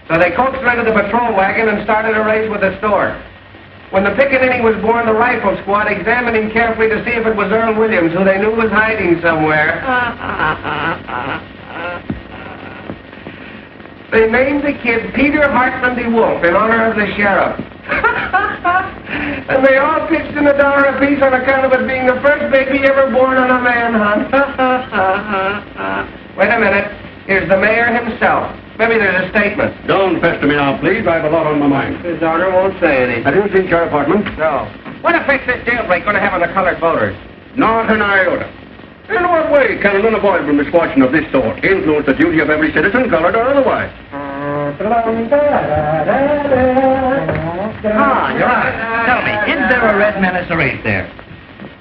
So they coaxed her into the patrol wagon and started a race with the store. When the pickaninny was born, the rifle squad examined him carefully to see if it was Earl Williams, who they knew was hiding somewhere. They named the kid Peter Hartman DeWolf in honor of the sheriff. And they all pitched in $1 apiece on account of it being the first baby ever born on a manhunt. Wait a minute. Here's the mayor himself. Maybe there's a statement. Don't pester me now, please. I have a lot on my mind. His daughter won't say anything. Have you seen Sheriff Hartman? No. What effect this jailbreak going to have on the colored voters? Not an iota. In what way can an unavoidable misfortune of this sort influence the duty of every citizen, colored or otherwise? You're right. Tell me, is there a red menace race there?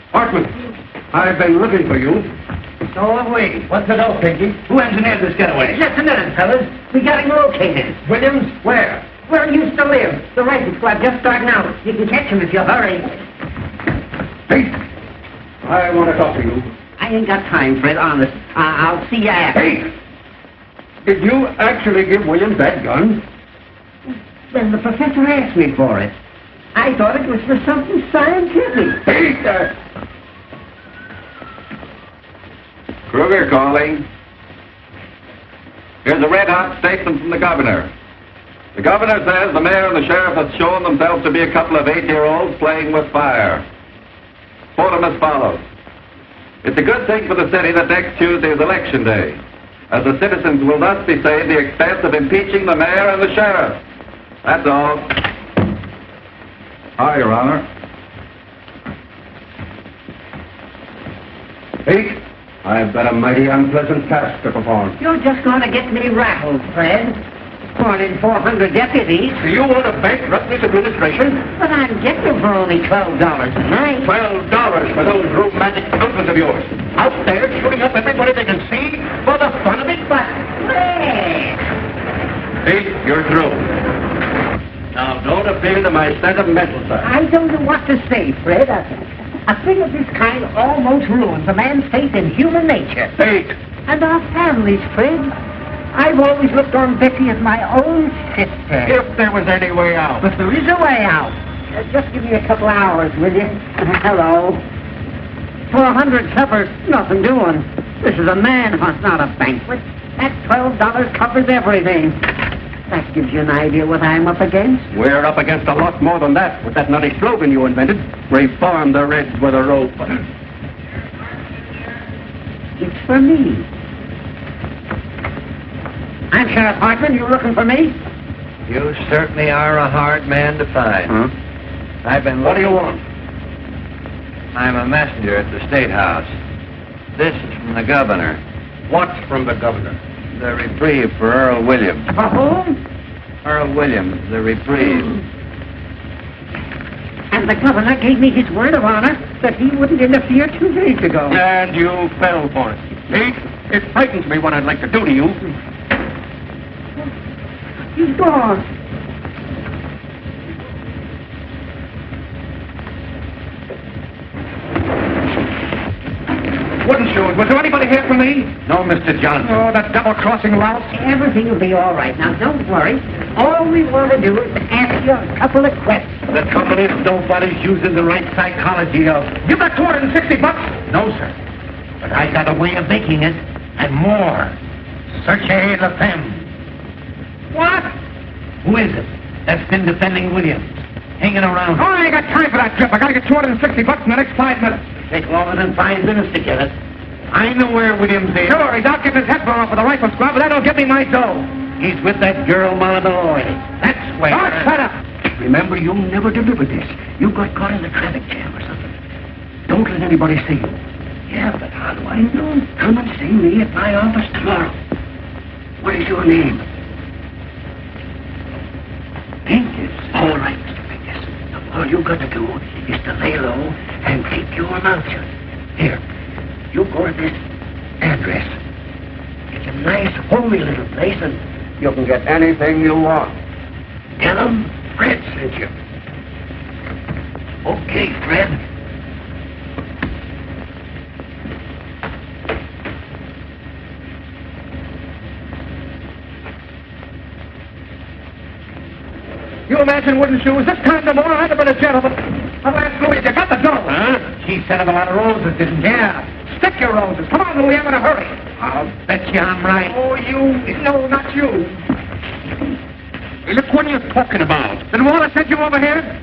Hartman, I've been looking for you. So have we. What's it all, Pinky? Who engineered this getaway? Just a minute, fellas. We got him located. Williams? Where? Where he used to live. The rifle squad just starting out. You can catch him if you hurry. Hey, I want to talk to you. I ain't got time, Fred, honest. I'll see you after. Hey! Did you actually give Williams that gun? Well, the professor asked me for it. I thought it was for something scientific. Hey, Kruger calling. Here's a red-hot statement from the governor. The governor says the mayor and the sheriff have shown themselves to be a couple of 8-year-olds playing with fire. Quote them as follows. It's a good thing for the city that next Tuesday is election day, as the citizens will thus be saved the expense of impeaching the mayor and the sheriff. That's all. Hi, Your Honor. Hey, I've got a mighty unpleasant task to perform. You're just going to get me rattled, Fred. appointed 400 deputies. You want to bankrupt this administration? But I'm getting them for only $12 a night. $12 for those romantic uncles of yours. Out there shooting up everybody they can see for the fun of it. But, Fred! Hey, you're through. Now, don't appeal to my sentimental side. I don't know what to say, Fred. A thing of this kind almost ruins a man's faith in human nature. Fate. And our families, Fred. I've always looked on Becky as my own sister. If there was any way out. But there is a way out. Just give me a couple hours, will you? Hello. 400 suppers, nothing doing. This is a manhunt, not a banquet. That $12 covers everything. That gives you an idea what I'm up against. We're up against a lot more than that with that nutty slogan you invented. Reform the Reds with a rope. It's for me. I'm Sheriff Hartman. You looking for me? You certainly are a hard man to find. Huh? I've been... What do you want? I'm a messenger at the State House. This is from the governor. What's from the governor? The reprieve for Earl Williams. For whom? Earl Williams, the reprieve. And the governor gave me his word of honor that he wouldn't interfere 2 days ago. And you fell for it. See? It frightens me what I'd like to do to you. He's gone. Wouldn't you? Was there anybody here for me? No, Mr. Johnson. Oh, that double-crossing louse. Everything will be all right. Now, don't worry. All we want to do is to ask you a couple of questions. The trouble is nobody's using the right psychology of... Give that $260. No, sir. But I got a way of making it, and more. Searchez la femme. What? Who is it that's been defending Williams? Hanging around. Oh, I ain't got time for that trip. I gotta get $260 in the next 5 minutes. Take longer than 5 minutes to get it. I know where Williams is. Sure, he's out getting his head blown off with a rifle squad, but that'll get me my dough. He's with that girl, Mama Malloy. That's where... Oh, shut up. Remember, you'll never deliver this. You got caught in a traffic jam or something. Don't let anybody see you. Yeah, but how do I know? Come and see me at my office tomorrow. What is your name? Pincus. All right, Mr. Pincus. Now, all you got to do is to lay low and keep your mouth shut. Here, you go to this address. It's a nice, homey little place, and You can get anything you want. tell them Fred sent you. Okay, Fred. You imagine, wouldn't you? This time tomorrow, I'd have been a gentleman. I'll ask Louis, you got the dough? Huh? She sent him a lot of roses, didn't she? Yeah. Stick your roses. Come on, Louis, I'm in a hurry. I'll bet you I'm right. Oh, you... No, not you. Look, what are you talking about? Did Waller send you over here?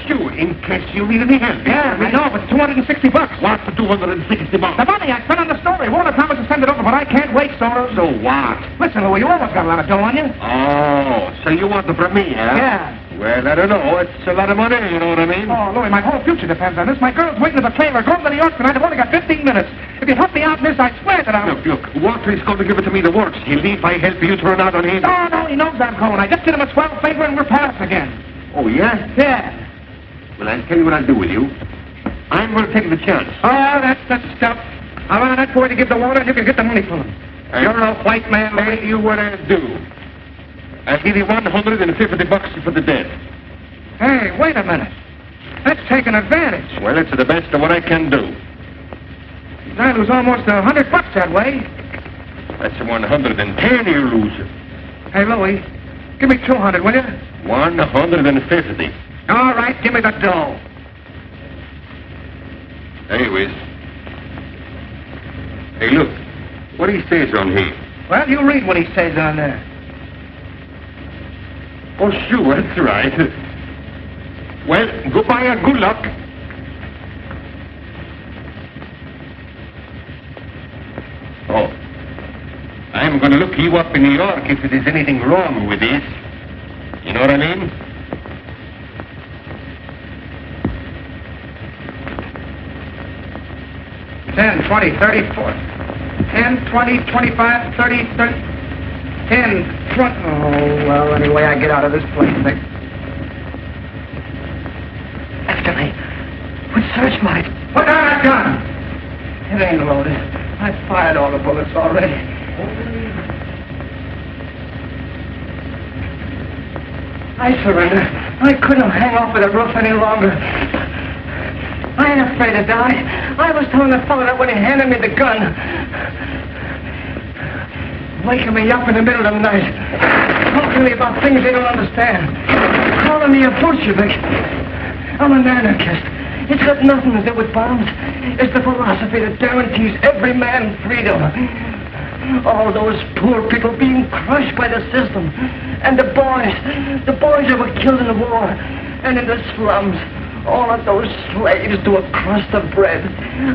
Sure, in case you need any help. Yeah, I know, but it's $260. What's the $260? The money I spent on the story. Waller promised to send it over, but I can't wait, Soros. So what? Listen, Louis, you always got a lot of dough on you. Oh, so you want it from me, huh? Yeah. Well, I don't know. It's a lot of money, you know what I mean? Oh, Louis, my whole future depends on this. My girl's waiting at the trailer. Going to New York tonight. I've only got 15 minutes. If you help me out in this, I swear that I'll... Look, Walter is going to give it to me the works. He'll leave if I help you turn out on him. Oh, no, he knows I'm going. I just did him a 12 favor and we're pals again. Oh, yeah? Yeah. Well, I'll tell you what I'll do with you. I'm going to take the chance. Oh, that's the stuff. I'll run that boy to give the water and you can get the money for him. You're a white man, Tell Louis. you what I'll do. I'll give you $150 for the debt. Hey, wait a minute. That's taking advantage. Well, it's the best of what I can do. I lose almost $100 that way. That's 110 you lose. Hey, Louis, give me 200, will you? 150. All right, give me the dough. Anyways. Hey, look. What he says on here. Well, you read what he says on there. Oh, sure, that's right. Well, goodbye and good luck. Oh. I'm going to look you up in New York if there's anything wrong with this. You know what I mean? $10, 20, 30, 40. 10, 20, 25, 30, 30. in front. Oh, well, anyway, I get out of this place. After me. With searchlight. Put down that gun! It ain't loaded. I fired all the bullets already. I surrender. I couldn't hang off of the roof any longer. I ain't afraid to die. I was telling the fellow that when he handed me the gun, waking me up in the middle of the night, talking to me about things they don't understand, calling me a Bolshevik. I'm an anarchist. It's got nothing to do with bombs. It's the philosophy that guarantees every man freedom. All those poor people being crushed by the system. And the boys that were killed in the war. And in the slums. All of those slaves to a crust of bread.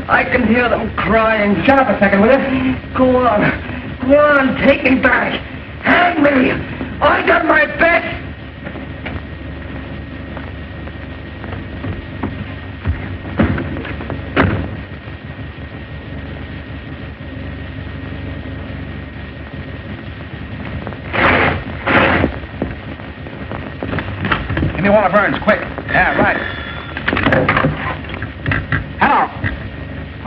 I can hear them crying. Shut up a second, will you? Go on, take me back. Hang me. I got my bet. Give me one of Burns, quick. Yeah, right. Hello.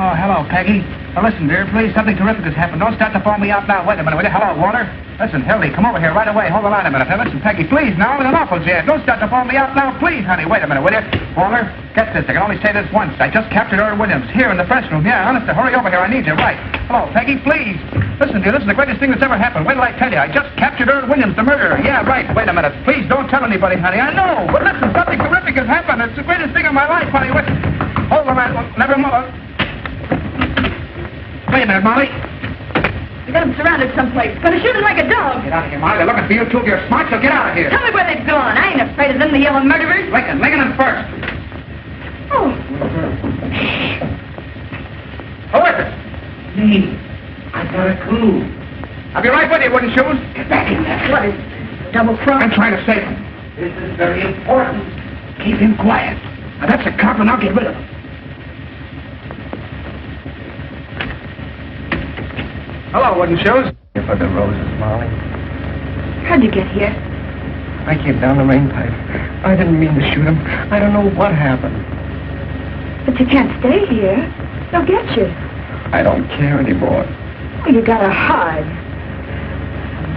Oh, hello, Peggy. Now, listen, dear, please, something terrific has happened. Don't start to phone me out now. Wait a minute, will you? Hello, Walter. Listen, Hildy, come over here right away. Hold the line a minute. Now, listen, Peggy, please, now, I'm in an awful jam. Don't start to phone me out now, please, honey. Wait a minute, will you? Walter, get this. I can only say this once. I just captured Earl Williams here in the press room. Yeah, honest, hurry over here. I need you, right. Hello, Peggy, please. Listen, dear, this is the greatest thing that's ever happened. Wait till I tell you. I just captured Earl Williams, the murderer. Yeah, right. Wait a minute. Please don't tell anybody, honey. I know. But listen, something terrific has happened. It's the greatest thing of my life, honey. Wait. Hold the line. Never mind. Wait a minute, Molly. They got him surrounded someplace. Gonna shoot him like a dog. Get out of here, Molly. They're looking for you, too. If you're smart, so get out of here. Tell me where they've gone. I ain't afraid of them, the yellow murderers. Lincoln them first. Oh. Who is it? Me. I got a clue. I'll be right with you, wooden shoes. Get back in there. What is it? Double cross? I'm trying to save him. This is very important. Keep him quiet. Now, that's a cop, and I'll get rid of him. Hello, wooden shoes. Here for the roses, Molly. How'd you get here? I came down the main pipe. I didn't mean to shoot him. I don't know what happened. But you can't stay here. They'll get you. I don't care anymore. Well, you gotta hide.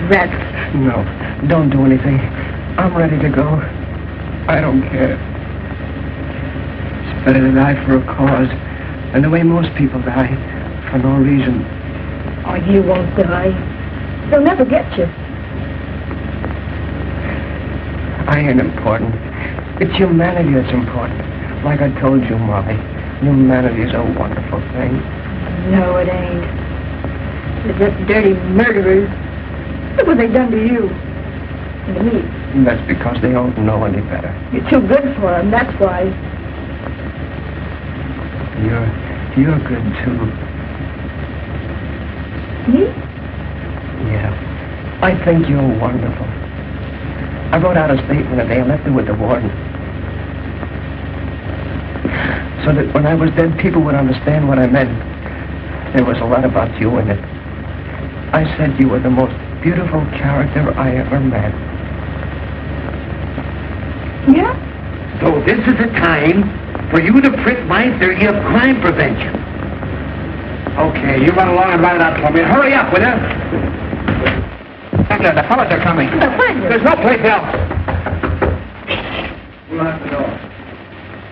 Rats. No, don't do anything. I'm ready to go. I don't care. It's better to die for a cause than the way most people die, for no reason. Oh, you won't die. They'll never get you. I ain't important. It's humanity that's important. Like I told you, Molly, humanity is a wonderful thing. No, it ain't. They're just dirty murderers. Look what they've done to you. And to me. And that's because they don't know any better. You're too good for them, that's why. You're good, too. Me? Yeah. I think you're wonderful. I wrote out a statement today and left it with the warden. So that when I was dead, people would understand what I meant. There was a lot about you in it. I said you were the most beautiful character I ever met. Yeah? So this is the time for you to print my theory of crime prevention. Okay, you run along and write it out for me. Hurry up, will you? Doctor, the fellas are coming. They'll find you. There's no place else. Lock the door.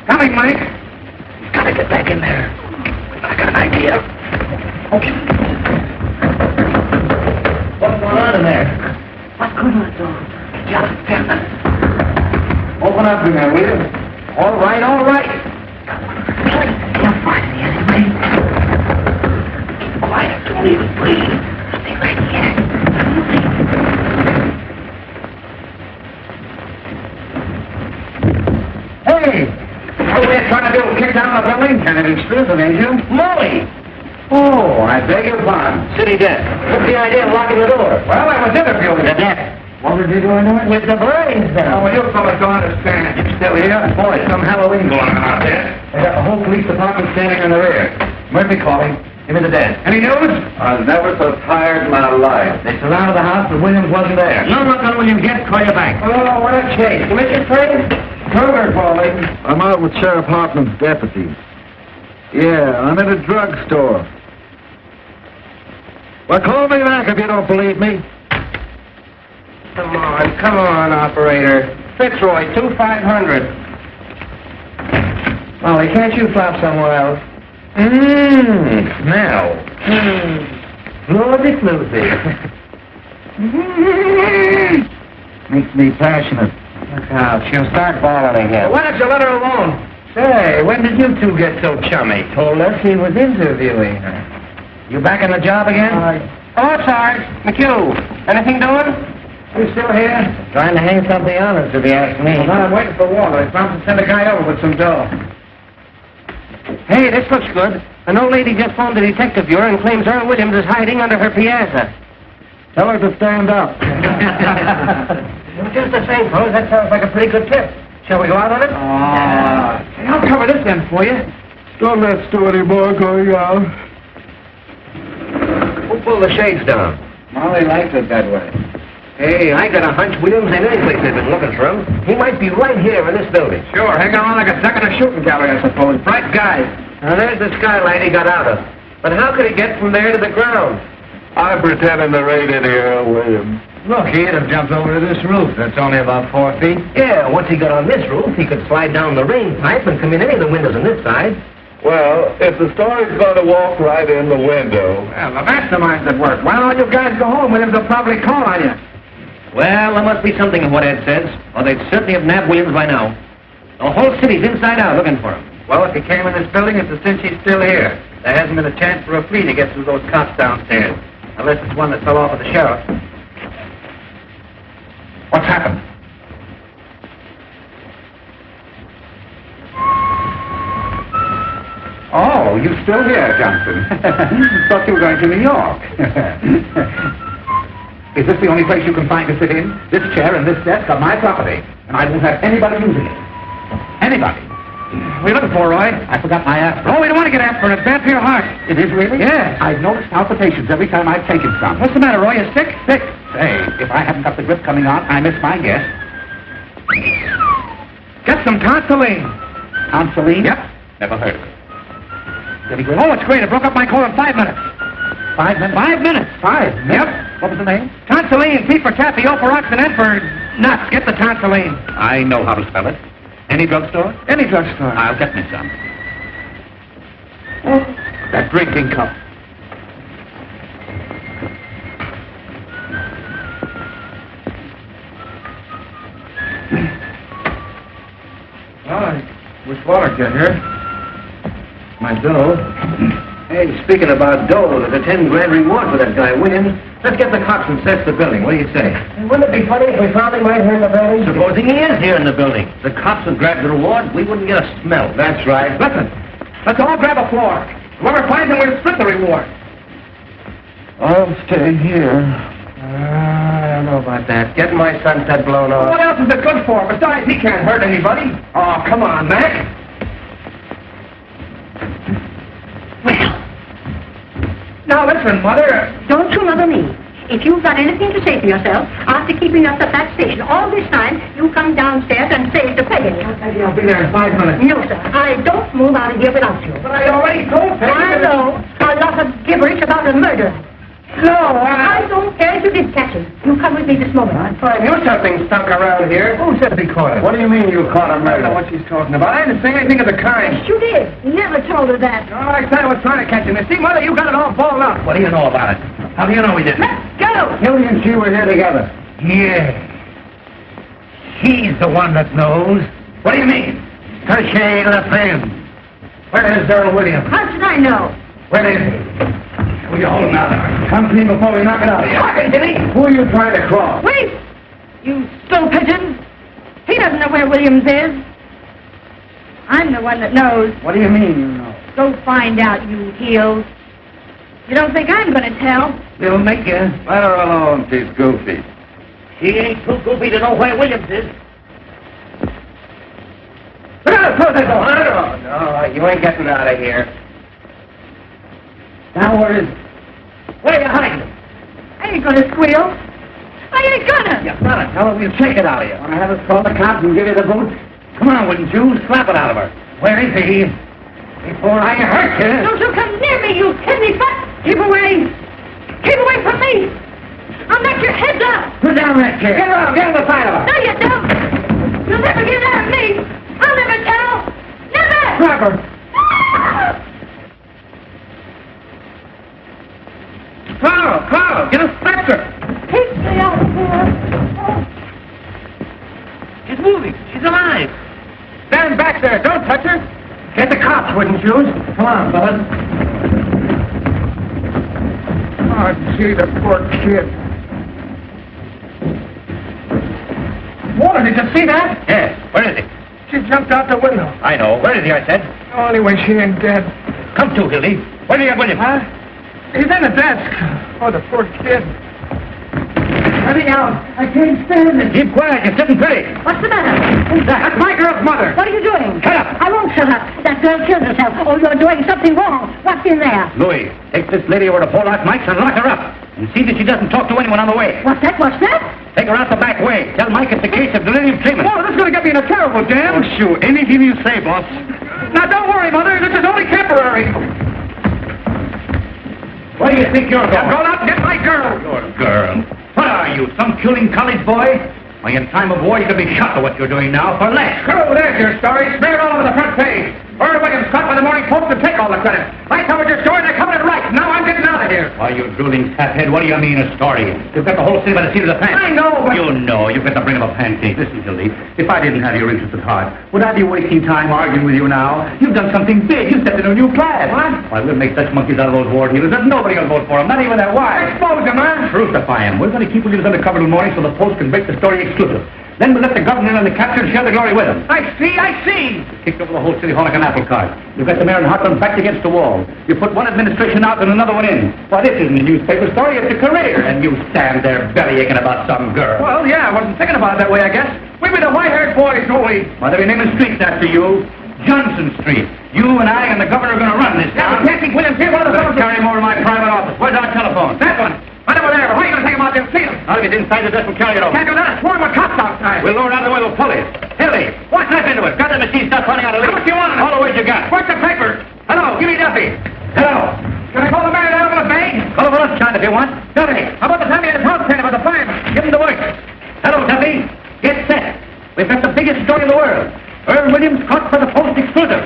Coming, Mike. He's got to get back in there. I got an idea. Okay. What's going on in there? What's going on, Adolphe? Just 10 minutes. Open up in there, will you? All right. You'll find me anyway. Quiet, don't even breathe. Stay right here. Hey! What are we trying to do? Kick down the building? Kind of intrusive, ain't you? Molly! Oh, I beg your pardon. City desk. What's the idea of locking the door? Well, I was interviewing The you. desk. What did you do into it? With the brains Oh, down. well, you fellas don't understand. You still here? Boy, some Halloween going on out there. They got the whole police department standing in the rear. Murphy, call him. Give me the desk. Any news? I was never so tired in my life. They surrounded the house, but Williams wasn't there. No luck on Williams yet. Call you back. Oh, what a chase. Mr. Train? Kruger calling. I'm out with Sheriff Hartman's deputies. Yeah, I'm in a drugstore. Well, call me back if you don't believe me. Come on, operator. Fitzroy, 2500. Molly, can't you flop somewhere else? Smell. Lordy Fluty. Makes me passionate. Look out, she'll start bawling again. Why don't you let her alone? Say, when did you two get so chummy? Told us he was interviewing her. You back on the job again? Oh, Sarge. McHugh. Anything doing? You still here? Trying to hang something on us, if you ask me. Well, I'm waiting for Walter. I promised to send a guy over with some dough. Hey, this looks good. An old lady just phoned the detective bureau and claims Earl Williams is hiding under her piazza. Tell her to stand up. Just the same, fellas, that sounds like a pretty good tip. Shall we go out on it? I'll cover this end for you. Don't let's do any more going out. Who pulled the shades down? Molly likes it that way. Hey, I got a hunch Williams ain't any place they've been looking for him. He might be right here in this building. Sure, hanging around like a duck in a shooting gallery, I suppose. Bright guy. Now, there's the skylight he got out of. But how could he get from there to the ground? I'm pretending to raid in here, William. Look, he'd have jumped over to this roof. That's only about 4 feet. Yeah, once he got on this roof, he could slide down the rain pipe and come in any of the windows on this side. Well, if the story's going to walk right in the window. Well, the mastermind's at work. Why don't you guys go home? Williams will probably call on you. Well, there must be something in what Ed says, or they'd certainly have nabbed Williams by now. The whole city's inside out looking for him. Well, if he came in this building, it's a cinch he's still here. There hasn't been a chance for a flea to get through those cops downstairs. Unless it's one that fell off of the sheriff. What's happened? Oh, you still here, Johnson? Thought you were going to New York. Is this the only place you can find to sit in? This chair and this desk are my property, and I won't have anybody using it. Anybody. What are you looking for, Roy? I forgot my aspirin. Oh, we don't want to get aspirin. It's bad for your heart. It is really? Yes. I've noticed palpitations every time I've taken some. What's the matter, Roy? You sick? Sick. Say, if I haven't got the grip coming on, I miss my guess. Get some tonsilline. Tonsilline? Yep. Never heard of it. Any good? Oh, it's great. It broke up my cold in 5 minutes. 5 minutes? 5 minutes. 5 minutes? Yep. What was the name? Tonsilline, T for taffy, O for oxen, N for nuts. Get the tonsilline. I know how to spell it. Any drugstore? Any drugstore. I'll get me some. Oh, that drinking cup. Oh, I wish Walter get here. My dough. Hey, speaking about dough, there's a 10 grand reward for that guy, Williams. Let's get the cops and search the building. What do you say? Wouldn't it be funny if we found him right here in the building? Supposing he is here in the building. The cops would grab the reward, we wouldn't get a smell. That's right. Listen, let's all grab a floor. Whoever finds him, we'll split the reward. I'll stay here. I don't know about that. Getting my sunset blown off. What else is it good for? Besides, he can't hurt anybody. Oh, come on, Mac. Now listen, Mother. Don't you mother me. If you've got anything to say for yourself, after keeping us at that station all this time, you come downstairs and say it to Peggy. I'll be there in 5 minutes. No, sir. I don't move out of here without you. But I already told Peggy. I know a lot of gibberish about a murder. No, I don't care if you did catch him. You come with me this moment. I knew something stunk around here. Who said he caught it? What do you mean you caught a I don't murder? know what she's talking about. I didn't say anything of the kind. Yes, you did. Never told her that. Oh, I said I was trying to catch him. You see, Mother, you got it all balled up. What do you know about it? How do you know we didn't? Let's go. Hildy and she were here together. Yeah. He's the one that knows. What do you mean? Touche la femme. Where is Earl Williams? How should I know? Where is he? Will you hold him out? Come clean before we knock it out of you. Talking to me. Who are you trying to cross? Wait! You stool pigeon! He doesn't know where Williams is. I'm the one that knows. What do you mean, you know? Go find out, you heels. You don't think I'm going to tell? They'll make you. Let her alone, she's goofy. He ain't too goofy to know where Williams is. Close that door. No, you ain't getting out of here. Now, where is it? Where are you hiding? I ain't gonna squeal. I ain't gonna. You gotta tell her we'll take it out of you. Want to have us call the cops and give you the boot? Come on, wouldn't you? Slap it out of her. Where is he? Before I hurt you. Don't you come near me, you kidney butt! Keep away! Keep away from me! I'll knock your heads off! Put down that chair. Get around, get on the side of her. No, you don't! You'll never get out of me! I'll never tell! Never! Grab her. Carl, get a stretcher. Keep me out of here! She's moving. She's alive. Stand back there. Don't touch her. Get the cops, wouldn't you? Come on, bud. Oh, gee, the poor kid. Walter, did you see that? Yes. Where is he? She jumped out the window. I know. Where is he, I said? Oh, anyway, she ain't dead. Come to, Hildy. Where do you get William? Huh? He's in the desk. Oh, the poor kid. Let me out. I can't stand it. Keep quiet. You're sitting pretty. What's the matter? That's my girl's mother. What are you doing? Shut up. I won't shut up. That girl killed herself. Oh, you're doing something wrong. What's in there? Louis, take this lady over to Pollock Mike's and lock her up. And see that she doesn't talk to anyone on the way. What's that? What's that? Take her out the back way. Tell Mike it's a case of delirium treatment. Oh, this is going to get me in a terrible jam. Oh, shoot. Anything you say, boss. Now, don't worry, Mother. This is only temporary. Where do you think you're going? Go out and get my girl. Your girl. What are you, some culing college boy? Why, in time of war, you could be shot for what you're doing now for less. Oh, there's your story. Smear it all over the front page. Earl Williams caught by the morning post to take all the credit. I covered your story and I covered it right. Now I'm getting out of here. Why, you drooling saphead, what do you mean a story? You've got the whole city by the seat of the pants. I know, but... You know, you've got the brain of a pancake. Listen, Hildy, if I didn't have your interest at heart, would I be wasting time arguing with you now? You've done something big. You stepped into a new class. What? Why, we'll make such monkeys out of those ward healers that nobody will vote for them, not even their wives. Expose him, huh? Crucify him. We're going to keep Williams undercover till morning so the Post can break the story exclusive. Then we'll let the governor and the capture and share the glory with him. I see. Kicked over the whole city hall like an apple cart. You've got the mayor and Hartland backed against the wall. You put one administration out and another one in. Why, this isn't a newspaper story, it's a career. And you stand there belly aching about some girl. Well, yeah, I wasn't thinking about it that way, I guess. We be the white-haired boys, won't we? Why, they're naming streets after you. Johnson Street. You and I and the governor are going to run this Yeah, town. but can't keep Williams here. One of the fellows... Carry him over to my private office. Where's our telephone? That one. Right over there. Why are you going to take him out there and see him? I'll get inside the desk and carry it over. Can't do that. Swarm of cops outside. We'll lower it out of the way with pulleys. Hildy, watch that into it. Got the machine stuff running out of How much you want? All the ways you got. What's the paper? Hello, give me Duffy. Hello. Can I call the mayor down over the bay? Call over lunchtime if you want. Duffy, how about the time he had his house painted by the fireman? Give him the work. Hello, Duffy. Get set. We've got the biggest story in the world. Earl Williams caught for the Post exclusive.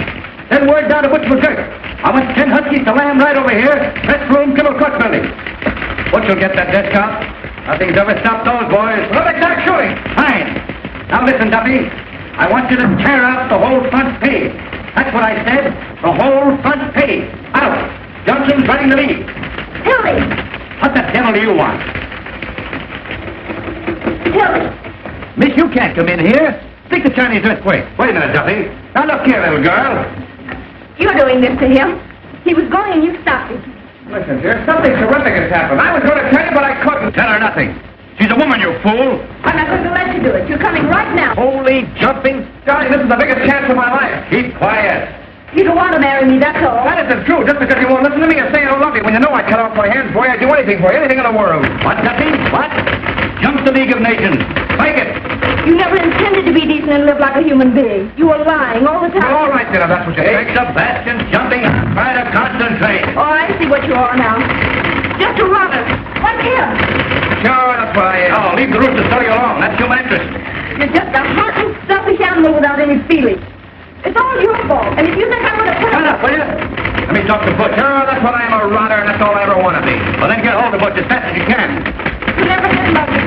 Then word down to Butch McGurk. I want 10 huskies to land right over here. Press room, Kibble Court building. Butch will get that desk out. Nothing's ever stopped those boys. Well, they start shooting. Fine. Now listen, Duffy. I want you to tear out the whole front page. That's what I said. The whole front page. Out. Johnson's running the lead. Hildy! What the devil do you want? Hildy! Miss, you can't come in here. Stick the Chinese dress quick. Wait a minute, Duffy. Now look here, little girl. You're doing this to him. He was going and you stopped him. Listen, dear, something terrific has happened. I was going to tell you, but I couldn't. Tell her nothing. She's a woman, you fool. I'm not going to let you do it. You're coming right now. Holy jumping. Johnny, this is the biggest chance of my life. Keep quiet. You don't want to marry me, that's all. That isn't true. Just because you won't listen to me and say I don't love you. When you know I cut off my hands, boy, I'd do anything for you. Anything in the world. What, Duffy? What? Jump the League of Nations. Make it. You never intended to be decent and live like a human being. You were lying all the time. All right, then, if that's what you Take think. Sebastian jumping. Try to concentrate. Oh, I see what you are now. Just a runner. Like him. Sure, that's what I am. Oh, leave the roof to study along. That's human interest. You're just a hunting, selfish animal without any feeling. It's all your fault. And if you think I'm going to put Shut up, will you? Let me talk to Butch. Sure, that's what I am, a rotter, and that's all I ever want to be. Well, then get hold of Butch as fast as you can. You never did love me.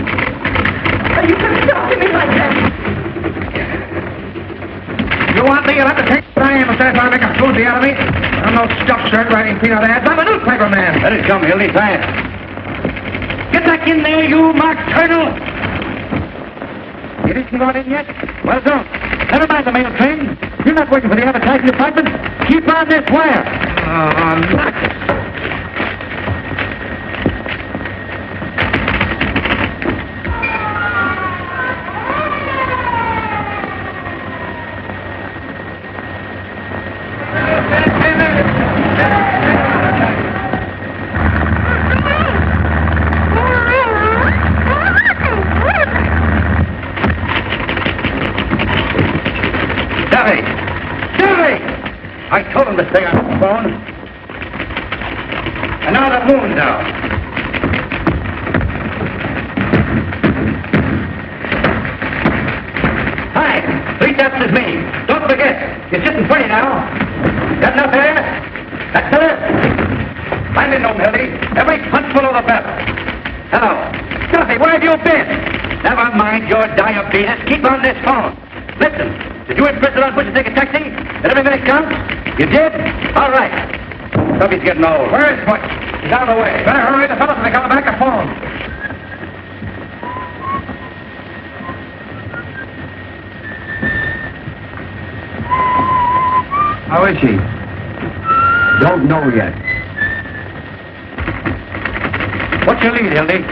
But you couldn't talk to me like that. You want me? You'll have to take what I am instead of trying to make a floozy out of me. I'm no stuffed shirt writing peanut ads. I'm a newspaper man. Let it come, Hildy, fast. Get back in there, you Mark Turtle. You didn't get in yet? Well, don't. Never mind the mail train. You're not working for the advertising department. Keep on this wire. Oh, nuts. I told him to stay on the phone. And now the moon's out. Hi, 3 steps is me. Don't forget, you're sitting pretty now. Got enough there? That's it. Find it, home, Hildy. Every punchful of the better. Hello. Adolphe, where have you been? Never mind your diabetes. Keep on this phone. Listen, did you insist on pushing to take a taxi? Did every minute count? You did? All right. Adolphe's getting old. Where is Butch? He's out of the way. Better hurry. The fellows will be coming back to phone. How is she? Don't know yet. What's your lead, Hildy?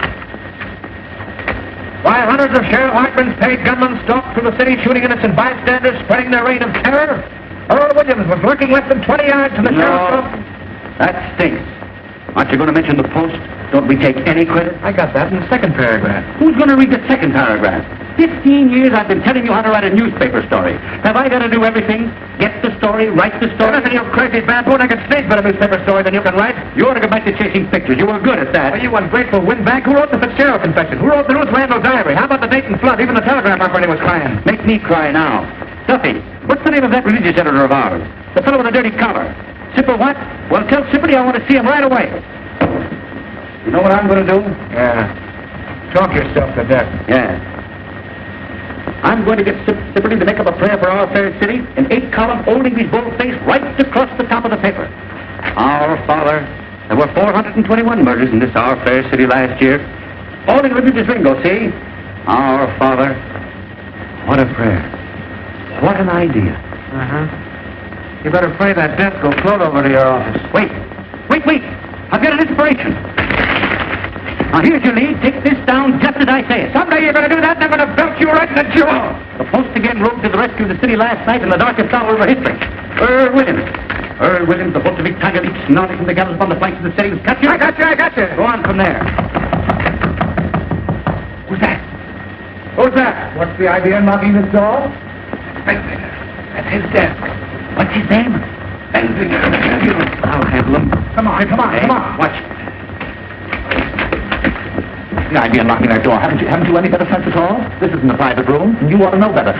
Why, hundreds of Sheriff Hartman's paid gunmen stalked through the city shooting innocent bystanders, spreading their reign of terror. Earl Williams was lurking less than 20 yards from the sheriff's office. That stinks. Aren't you going to mention the Post? Don't we take any credit? I got that in the second paragraph. Who's going to read the second paragraph? 15 years I've been telling you how to write a newspaper story. Have I got to do everything? Get the story, write the story? Listen, you crazy baboon, I can stage better newspaper story than you can write. You ought to go back to chasing pictures. You were good at that. Are you ungrateful windbag? Who wrote the Fitzgerald confession? Who wrote the Ruth Randall diary? How about the Dayton flood? Even the telegraph operator was crying. Make me cry now. Duffy, what's the name of that religious editor of ours? The fellow with the dirty collar. Sipper what? Well, tell Sipperty I want to see him right away. You know what I'm going to do? Yeah. Talk yourself to death. Yeah. I'm going to get Sipperty to make up a prayer for our fair city in 8-column, old English boldface right across the top of the paper. Our Father, there were 421 murders in this our fair city last year. All in religious lingo, see? Our Father. What a prayer. What an idea. Uh-huh. You better pray that death will float over to your office. Wait. I've got an inspiration. Now, here's your lead. Take this down just as I say it. Someday you're going to do that, and I'm going to belt you right in the jaw. The Post again rode to the rescue of the city last night in the darkest hour of our history. Earl Williams, the Bolshevik tiger leap snarling from the gallows upon the flanks of the city. Got you? I got you. Go on from there. Who's that? What's the idea in knocking this door? Benzinger. That's his desk. What's his name? Benzinger. I'll handle him. Come on. Watch. The idea of locking that door. Haven't you any better sense at all? This isn't a private room, and you ought to know better.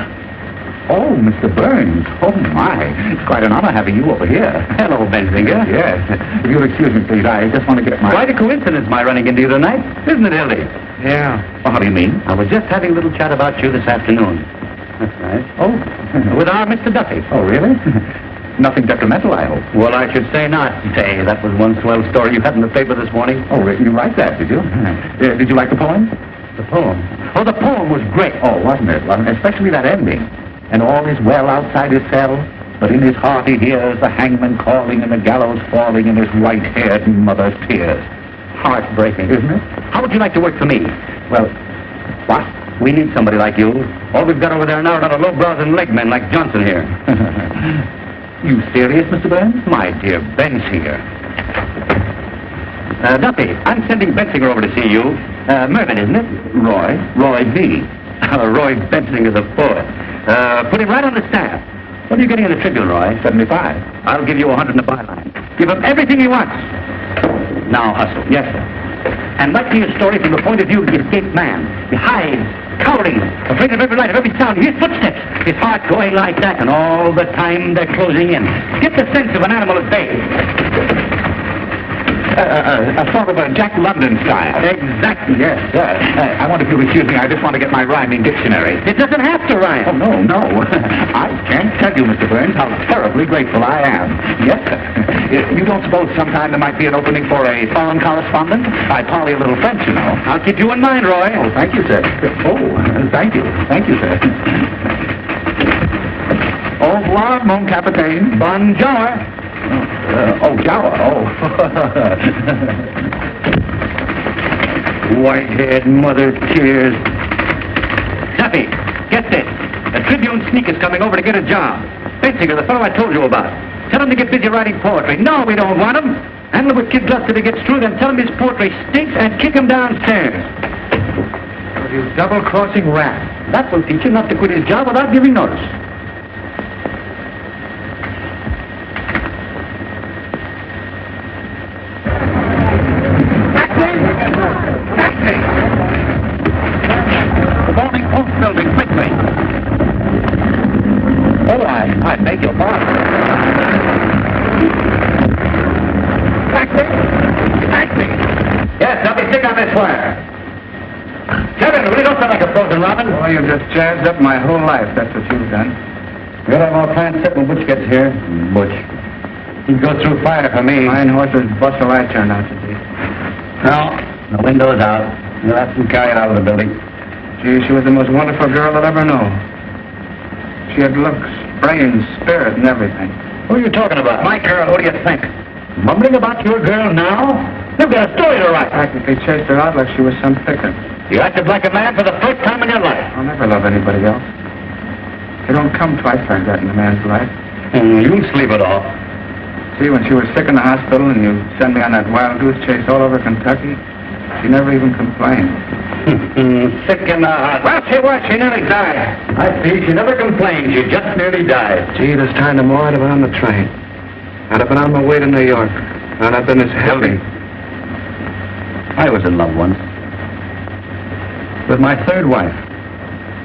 Oh, Mr. Burns. Oh, my. It's quite an honor having you over here. Hello, Benzinger. Yes. If you'll excuse me, please, I just want to get my... Quite a coincidence, my running into you tonight, isn't it, Hildy? Yeah. Well, how do you mean? I was just having a little chat about you this afternoon. That's nice. Oh, with our Mr. Duffy. Oh, really? Nothing detrimental, I hope. Well, I should say not. Say, that was one swell story you had in the paper this morning. Oh, you liked that, did you? Did you like the poem? The poem? Oh, the poem was great. Oh, wasn't it? Especially that ending. And all is well outside his cell, but in his heart he hears the hangman calling and the gallows falling in his white-haired mother's tears. Heartbreaking. Isn't it? How would you like to work for me? Well, what? We need somebody like you. All we've got over there now are not a low-brows and leg men like Johnson here. You serious, Mr. Burns? My dear Bensinger. Duffy, I'm sending Bensinger over to see you. Mervyn, isn't it? Roy V. Roy Bensinger's a poet. Put him right on the staff. What are you getting in the Tribune, Roy? 75. I'll give you 100 in the byline. Give him everything he wants. Now hustle. Yes, sir. And write me a story from the point of view of the escaped man. He hides, cowering, afraid of every light, of every sound. His footsteps, his heart going like that, and all the time they're closing in. Get the sense of an animal at bay. A sort of a Jack London style. Exactly. Yes, sir. I wonder if you'll excuse me. I just want to get my rhyming dictionary. It doesn't have to rhyme. Oh, no. I can't tell you, Mr. Burns, how terribly grateful I am. Yes, sir. You don't suppose sometime there might be an opening for a foreign correspondent? I parley a little French, you know. I'll keep you in mind, Roy. Oh, thank you, sir. Oh, thank you. Thank you, sir. Au revoir, mon capitaine. Bonjour. Gower. White-haired mother tears. Duffy, get this. A Tribune sneak is coming over to get a job. Bensinger, the fellow I told you about. Tell him to get busy writing poetry. No, we don't want him. Handle him with Kid Gus till he gets through, then tell him his poetry stinks and kick him downstairs. Oh, you double-crossing rat. That will teach him not to quit his job without giving notice. Forming Post Building, quickly. Oh, I beg your pardon. Taxi! Taxi! Yes, I'll be sick on this wire. Kevin, really don't sound like a frozen robin. Well, you've just jazzed up my whole life. That's what you've done. We'll have all kinds set when Butch gets here. Butch. He'd go through fire for me. Fine horses bustle I turned out to be. No, the window's out. You'll have to carry it out of the building. Gee, she was the most wonderful girl I'll ever know. She had looks, brains, spirit, and everything. Who are you talking about? My girl, what do you think? Mumbling about your girl now? You've got a story to write. Practically chased her out like she was some picker. You acted like a man for the first time in your life. I'll never love anybody else. They don't come twice like that in a man's life. You'll sleep it off. See, when she was sick in the hospital and you sent me on that wild goose chase all over Kentucky, she never even complained. Sick in the hospital. Well, she was. She nearly died. I see. She never complained. She just nearly died. Gee, this time tomorrow I'd have been on the train. I'd have been on my way to New York. I'd have been as healthy. I was in love once. With my third wife.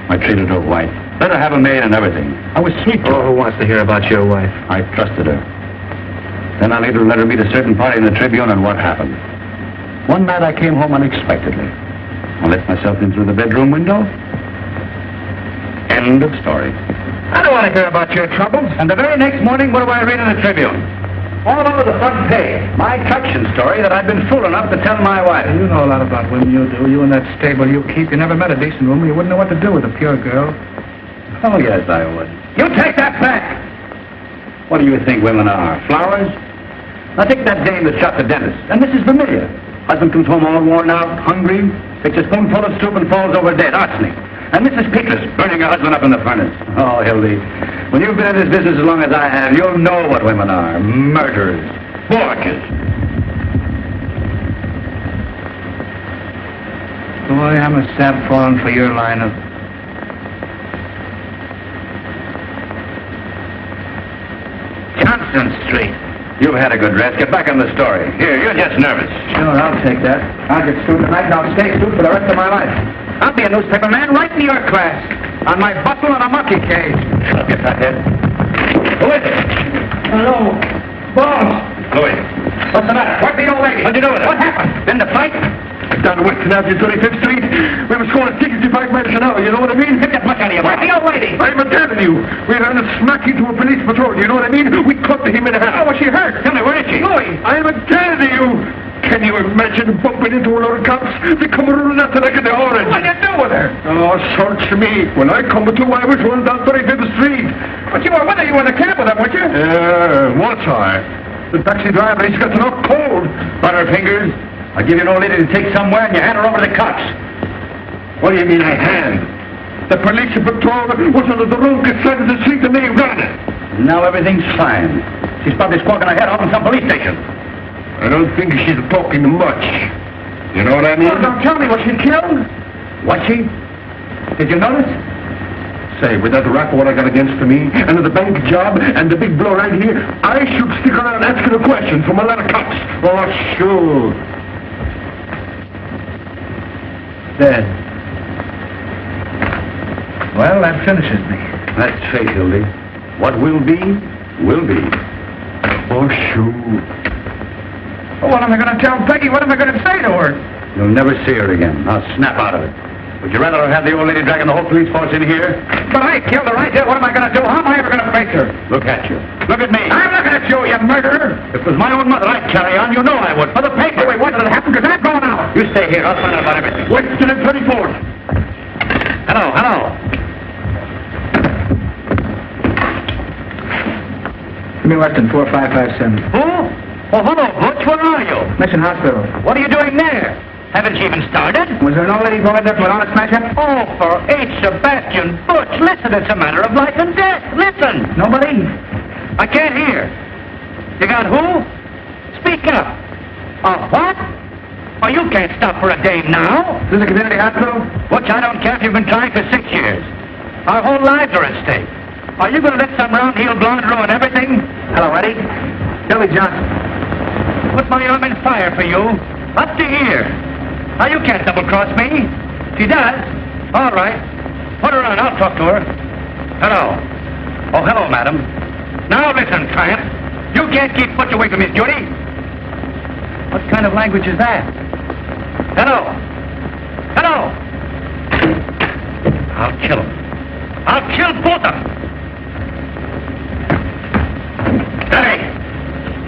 I treated her white. Let her have a maid and everything. I was sweet to her. Oh, who wants to hear about your wife? I trusted her. Then I later let her meet a certain party in the Tribune, and what happened? One night I came home unexpectedly. I let myself in through the bedroom window. End of story. I don't want to hear about your troubles. And the very next morning, what do I read in the Tribune? All over the front page, my touching story that I'd been fool enough to tell my wife. You know a lot about women, you do. You and that stable you keep. You never met a decent woman. You wouldn't know what to do with a pure girl. Oh, yes, I would. You take that back! What do you think women are? Flowers? Now take that dame that shot the dentist, and Mrs. Vermillion. Husband comes home all worn out, hungry, takes a spoonful of soup and falls over dead, arsenic. And Mrs. Peakless burning her husband up in the furnace. Oh, Hildy, when you've been in this business as long as I have, you'll know what women are. Murderers. Forgers. Boy, I'm a sap falling for your line of... Johnson Street. You've had a good rest. Get back on the story. Here, you're just nervous. Sure, I'll take that. I'll get sued tonight and I'll stay sued for the rest of my life. I'll be a newspaper man right in your class. On my bustle and a monkey cage. Shut up, you fathead. Who is it? Hello. Boss. Louis. What's the matter? Where's the old lady? What'd you do with her? What happened? In the fight? Down to Western Avenue, 35th Street. We were scoring 65 miles an hour, you know what I mean? Get that much out of you. Where's the old lady? I'm telling you. We ran a smack into a police patrol, you know what I mean? We clubbed him in the head. Oh, was she hurt? Tell me, where is she? Louis, I'm telling you. Can you imagine bumping into a lot of cops? They come running after like in the orange. What'd you do with her? Oh, search me. When I come to, I was running down 35th Street. But you were with her. You were in the cab with her, weren't you? Was I? The taxi driver, he's got to knock cold. Butterfingers. I'll give you an old lady to take somewhere and you hand her over to the cops. What do you mean I hand? The police patrol was under the road beside the street and they ran it. Now everything's fine. She's probably squawking her head off in some police station. I don't think she's talking much. You know what I mean? Oh, don't tell me, was she killed? Was she? Did you notice? Say, with that rap what I got against me, and the bank job, and the big blow right here, I should stick around asking a question from a lot of cops. Oh, sure. Dead. Well, that finishes me. That's fate, Hildy. What will be, will be. Oh, sure. Well, what am I going to tell Peggy? What am I going to say to her? You'll never see her again. Now snap out of it. Would you rather have the old lady dragging the whole police force in here? But I killed her. I did. What am I going to do? How am I ever going to face her? Look at you. Look at me. I'm looking at you, you murderer. If it was my own mother I'd carry on, you know I would. For the paper. Wait, what did it happen? Because I'm going out. You stay here. I'll find out about everything. Western and 34th. Hello. Give me Weston 4557. Who? Oh, hello, Butch. Where are you? Mission Hospital. What are you doing there? Haven't you even started? Was there an old lady going there for an honest smash-up? Oh, for H. Sebastian Butch, listen, it's a matter of life and death. Listen. Nobody? I can't hear. You got who? Speak up. What? Oh, you can't stop for a dame now. Is this a community hospital? Butch, I don't care if you've been trying for 6 years. Our whole lives are at stake. Are you going to let some round-heeled blonde ruin everything? Hello, Eddie. Hildy Johnson. Put my arm in fire for you. Up to here. Now, you can't double-cross me. If she does, All right. Put her on. I'll talk to her. Hello. Oh, hello, madam. Now listen, Triumph. You can't keep Butch away from his duty. What kind of language is that? Hello. Hello. I'll kill him. I'll kill both of them. Steady.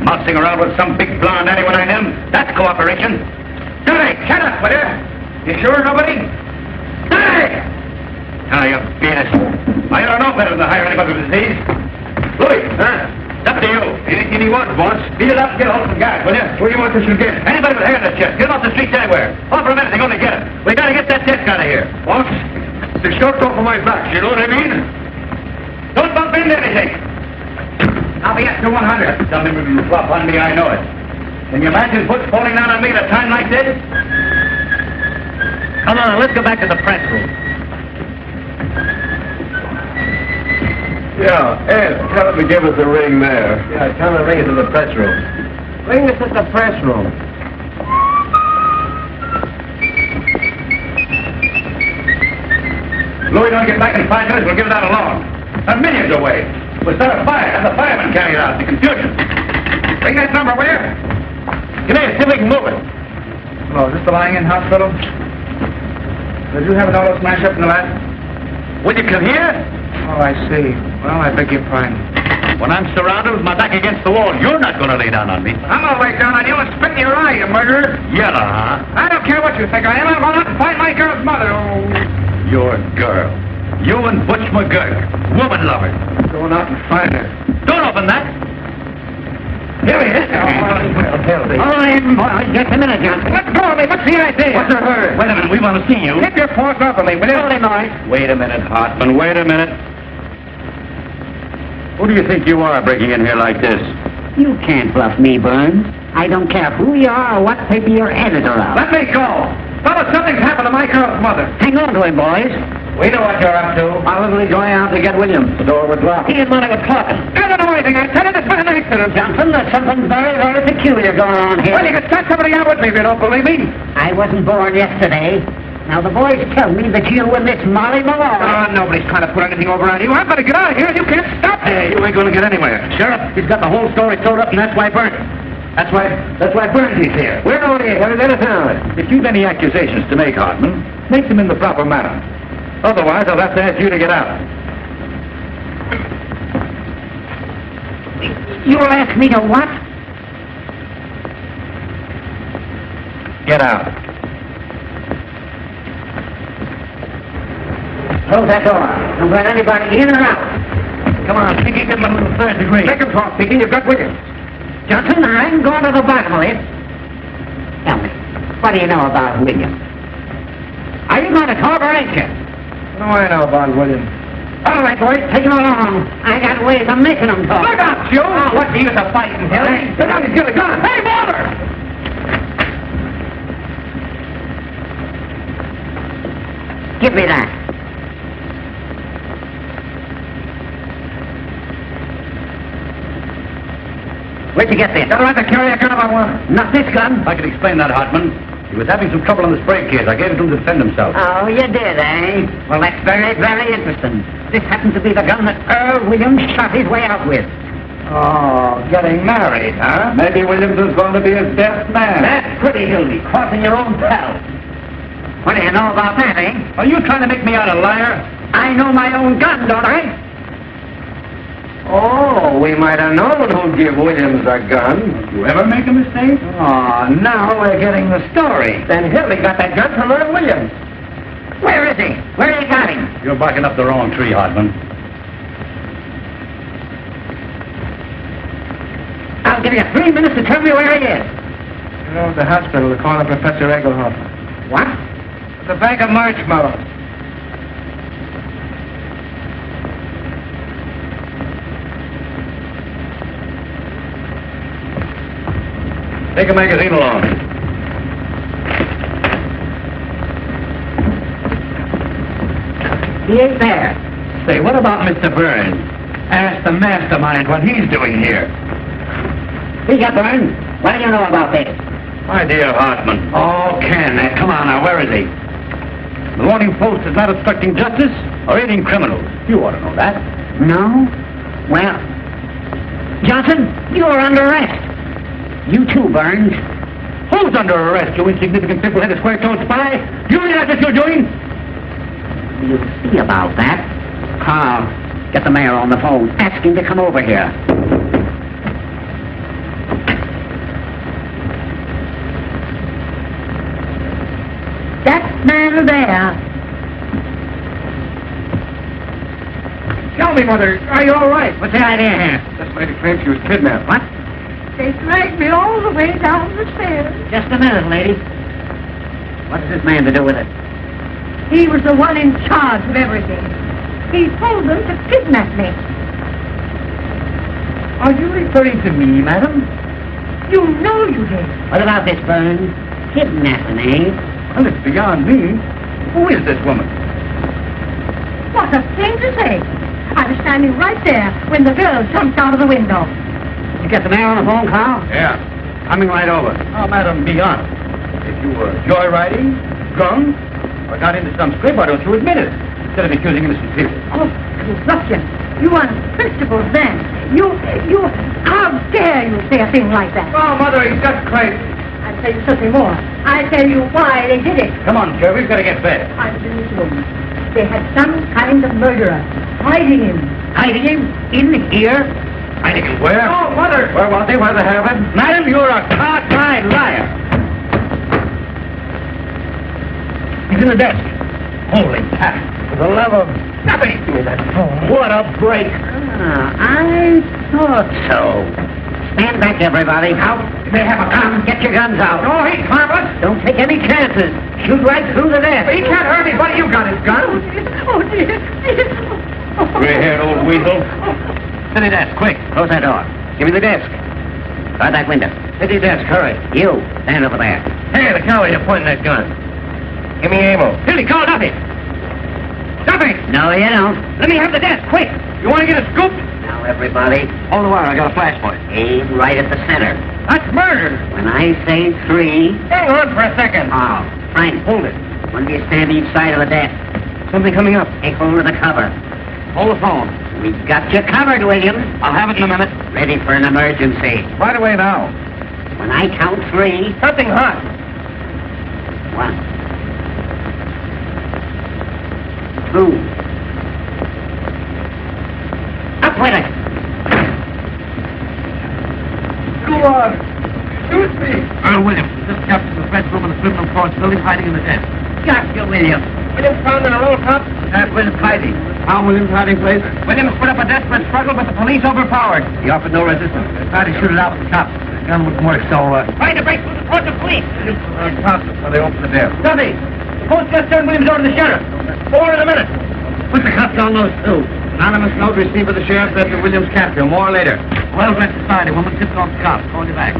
Mousing around with some big blonde anyone I him. That's cooperation. Steady. Shut up, will you? You sure nobody? Steady. Now you beat it. I don't know better than to hire anybody with disease. Louis, huh? It's up to you. Anything you want, boss. Beat it up and get hold of some guys, will you? What do you want this to get? Anybody with hair in the chest. Get him off the streets anywhere. Offer him anything, only get him. We gotta get that desk out of here. Boss, the short off of my back, you know what I mean? Don't bump into anything. I'll be after 100. Tell him if you flop on me, I know it. Can you imagine Butch falling down on me at a time like this? Come on, let's go back to the press room. Yeah, Ed, tell him to give us a ring there. Yeah, tell him to ring us in the press room. Ring us at the press room. Louis don't get back in 5 minutes, we'll give it out alone. A million's away. We'll start a fire, have the firemen carry it out. The confusion. Ring that number, will you? Come here, see if we can move it. Hello, is this the lying-in hospital? Did you have an auto smash up in the last? Would you come here? Oh, I see. Well, I beg your pardon. When I'm surrounded with my back against the wall, you're not going to lay down on me. I'm gonna lay down on you and spit in your eye, you murderer. Yellow, huh? I don't care what you think I am. I'm going out and find my girl's mother. Oh. Your girl. You and Butch McGurk. Woman lover. Going out and find her. Don't open that. Here he is. Hildy. All right, boy, just a minute, Johnson. Let go of me. What's the idea? What's the hurry? Wait a minute, we want to see you. Keep your paws off of me, will you? Hold him, boy. Wait a minute, Hartman, wait a minute. Who do you think you are breaking in here like this? You can't bluff me, Burns. I don't care who you are or what paper you're editor of. Let me go. Fellas, something's happened to my girl's mother. Hang on to him, boys. We know what you're up to. Probably going out to get Williams. The door was locked. He and Monty were talking. I don't know anything. I tell you, there's been an accident. Johnson, there's something very, very peculiar going on here. Well, you can start somebody out with me if you don't believe me. I wasn't born yesterday. Now, the boys tell me that you and this Molly Malone... Oh, nobody's trying to put anything over on you. I'm going to get out of here. You can't stop me. Hey, you ain't going to get anywhere. Sheriff, he's got the whole story sewed up, and that's why Burns. That's why Burns is here. We're going here. What is it? If you've any accusations to make, Hartman, make them in the proper manner. Otherwise, I'll have to ask you to get out. You'll ask me to what? Get out. Close that door. Don't let anybody in or out. Come on, Pinky, give him a little third degree. Take him talk, Pinky. You've got Williams. Johnson, I'm going to the bottom of it. Tell me, what do you know about Williams? Are you going to talk or ain't you? What do I know about Williams? All right, boys, take him along. I got ways of making them talk. Look out, Joe! Oh, what's the use of fighting, Hildy? Look out, he's got a gun. Hey, Balder! Give me that. Where'd you get this? Don't have to carry a gun if I want it. Not this gun. I can explain that, Hartman. He was having some trouble on the spray case. I gave it to him to defend himself. Oh, you did, eh? Well, that's very, very interesting. This happens to be the gun that Earl Williams shot his way out with. Oh, getting married, huh? Maybe Williams is going to be his best man. That's pretty, Hildy. Crossing your own pal. What do you know about that, eh? Are you trying to make me out a liar? I know my own gun, don't I? Oh, we might have known who'd give Williams a gun. You ever make a mistake? Oh, now we're getting the story. Then Hildy got that gun from Earl Williams. Where is he? Where you got him? You're barking up the wrong tree, Hartman. I'll give you 3 minutes to tell me where he is. You know, at the hospital, they're calling Professor Adolphe. What? At the Bank of Marshmallows. Take a magazine along. He ain't there. Say, what about Mr. Burns? Ask the mastermind what he's doing here. He got Burns. What do you know about this? My dear Hartman. Oh, Ken, come on now, where is he? The Morning Post is not obstructing justice or aiding criminals. You ought to know that. No? Well, Johnson, you're under arrest. You too, Burns. Who's under arrest, you insignificant pimple-headed square-toed spy? Do you realize what you're doing? You'll see about that. Carl, get the mayor on the phone. Ask him to come over here. That man there. Tell me, Mother, are you all right? What's the idea here? This lady claims she was kidnapped. What? They dragged me all the way down the stairs. Just a minute, lady. What has this man to do with it? He was the one in charge of everything. He told them to kidnap me. Are you referring to me, madam? You know you did. What about this, Burns? Kidnapping, eh? Well, it's beyond me. Who is this woman? What a thing to say. I was standing right there when the girl jumped out of the window. You get the mayor on the phone, Carl? Yeah, coming right over. Oh, madam, be honest. If you were joyriding, drunk, or got into some scrape, why don't you admit it? Instead of accusing innocent people. Oh, you ruffian. You unprincipled man. How dare you say a thing like that? Oh, Mother, he's just crazy. I'll tell you something more. I'll tell you why they did it. Come on, Joe, we've got to get bed. I was in this room. They had some kind of murderer hiding him. Hiding him? In here? Hiding him where? Oh, Mother! Where was he? Where they have him? Madam, you're a cockeyed liar. He's in the desk. Holy cat. For the love of... Nothing. Give me that phone. What a break. I thought so. Stand back, everybody. Out. They have a gun. Get your guns out. Oh, he's harmless. Don't take any chances. Shoot right through the desk. He can't hurt me. What do you got, his gun? Oh, dear. Gray-haired old weasel. City desk, quick. Close that door. Give me the desk. Try that window. City desk, hurry. You, stand over there. Hey, the coward, you're pointing that gun. Give me ammo. Hildy, call Adolphe. Adolphe! No, you don't. Let me have the desk, quick. You want to get a scoop? Now, everybody, Hold the wire, I got a flash point. aim right at the center. That's murder. When I say 3... Hang on for a second. Oh, Frank, Hold it. when do you stand each side of the desk? Something coming up. Take hold of the cover. Hold the phone. We've got you covered, Williams. I'll have it in a minute. Ready for an emergency. Right away now. When I count 3... Something hot. 1... 2... Up with it! Go on. Shoot me. Earl Williams, this captain of the French room in the criminal court building hiding in the desk. Got you, Williams. Williams found in a roll top. That's Williams hiding. Found Williams hiding place. Williams put up a desperate struggle, but the police overpowered. He offered no resistance. They tried to shoot it out with the top. The gun wouldn't work, so, trying to break through the court of police. On top before they open the desk. Duffy, the post just turned Williams over to the sheriff. 4 in a minute. Put the cuffs on those two. Anonymous note received by the sheriff that the Williams capture. More later. Well-dressed society woman tipped off the cops. Called you back.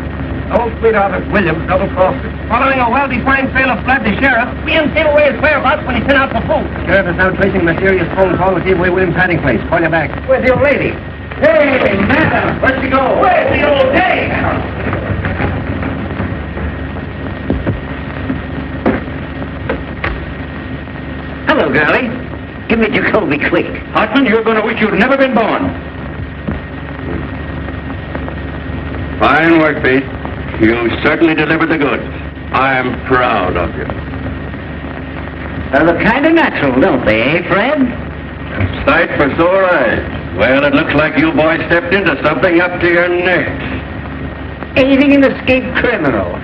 Old sweetheart of Williams double-crossed it. Following a well-defined trail of blood, the sheriff Williams gave away his whereabouts when he sent out for food. Sheriff is now tracing a mysterious phone call that gave away Williams' hiding place. Call you back. Where's the old lady? Hey, madam! Where'd she go? Where's the old day? Hello, girlie. Give me Jacoby quick. Hartman, you're going to wish you'd never been born. Fine work, Pete. You certainly delivered the goods. I'm proud of you. They look kind of natural, don't they, eh, Fred? Sight for sore eyes. Well, it looks like you boys stepped into something up to your necks. Aiding an escaped criminal.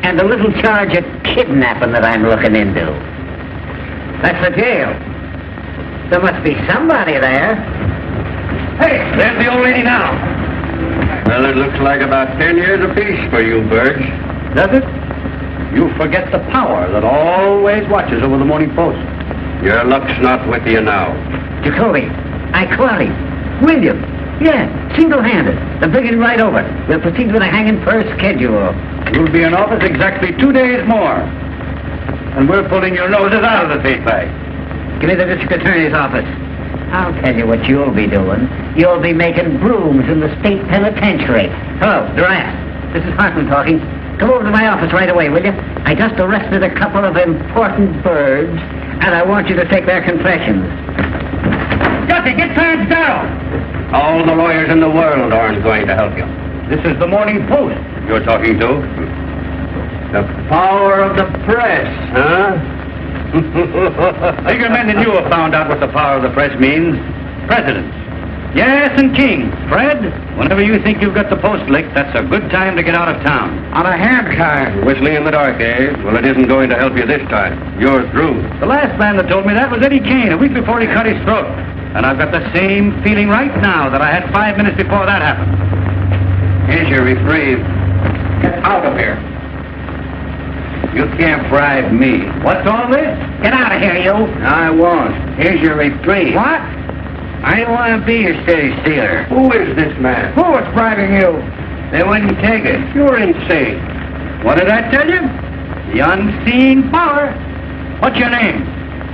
And a little charge of kidnapping that I'm looking into. That's the jail. There must be somebody there. Hey, there's the old lady now. Well, it looks like about 10 years apiece for you, Birch. Does it? You forget the power that always watches over the Morning Post. Your luck's not with you now. Jacoby, I caught him. William. Yeah, single-handed. They're bringing him right over. We'll proceed with a hanging per schedule. You'll be in office exactly 2 days more. And we're pulling your noses out of the tape bag. Give me the district attorney's office. I'll tell you what you'll be doing. You'll be making brooms in the state penitentiary. Hello, Durant. This is Hartman talking. Come over to my office right away, will you? I just arrested a couple of important birds, and I want you to take their confessions. Jesse, get Clarence Darrow! All the lawyers in the world aren't going to help you. This is the Morning Post you're talking to. The power of the press, huh? Bigger men than you have found out what the power of the press means. Presidents. Yes, and kings. Fred, whenever you think you've got the post licked, that's a good time to get out of town. On a hand car. Whistling in the dark, eh? Well, it isn't going to help you this time. You're through. The last man that told me that was Eddie Kane, a week before he cut his throat. And I've got the same feeling right now that I had 5 minutes before that happened. Here's your reprieve. Get out of here. You can't bribe me. What's all this? Get out of here, you. I won't. Here's your reprieve. What? I don't want to be your steady stealer. Who is this man? Who was bribing you? They wouldn't take it. You're insane. What did I tell you? The unseen power. What's your name?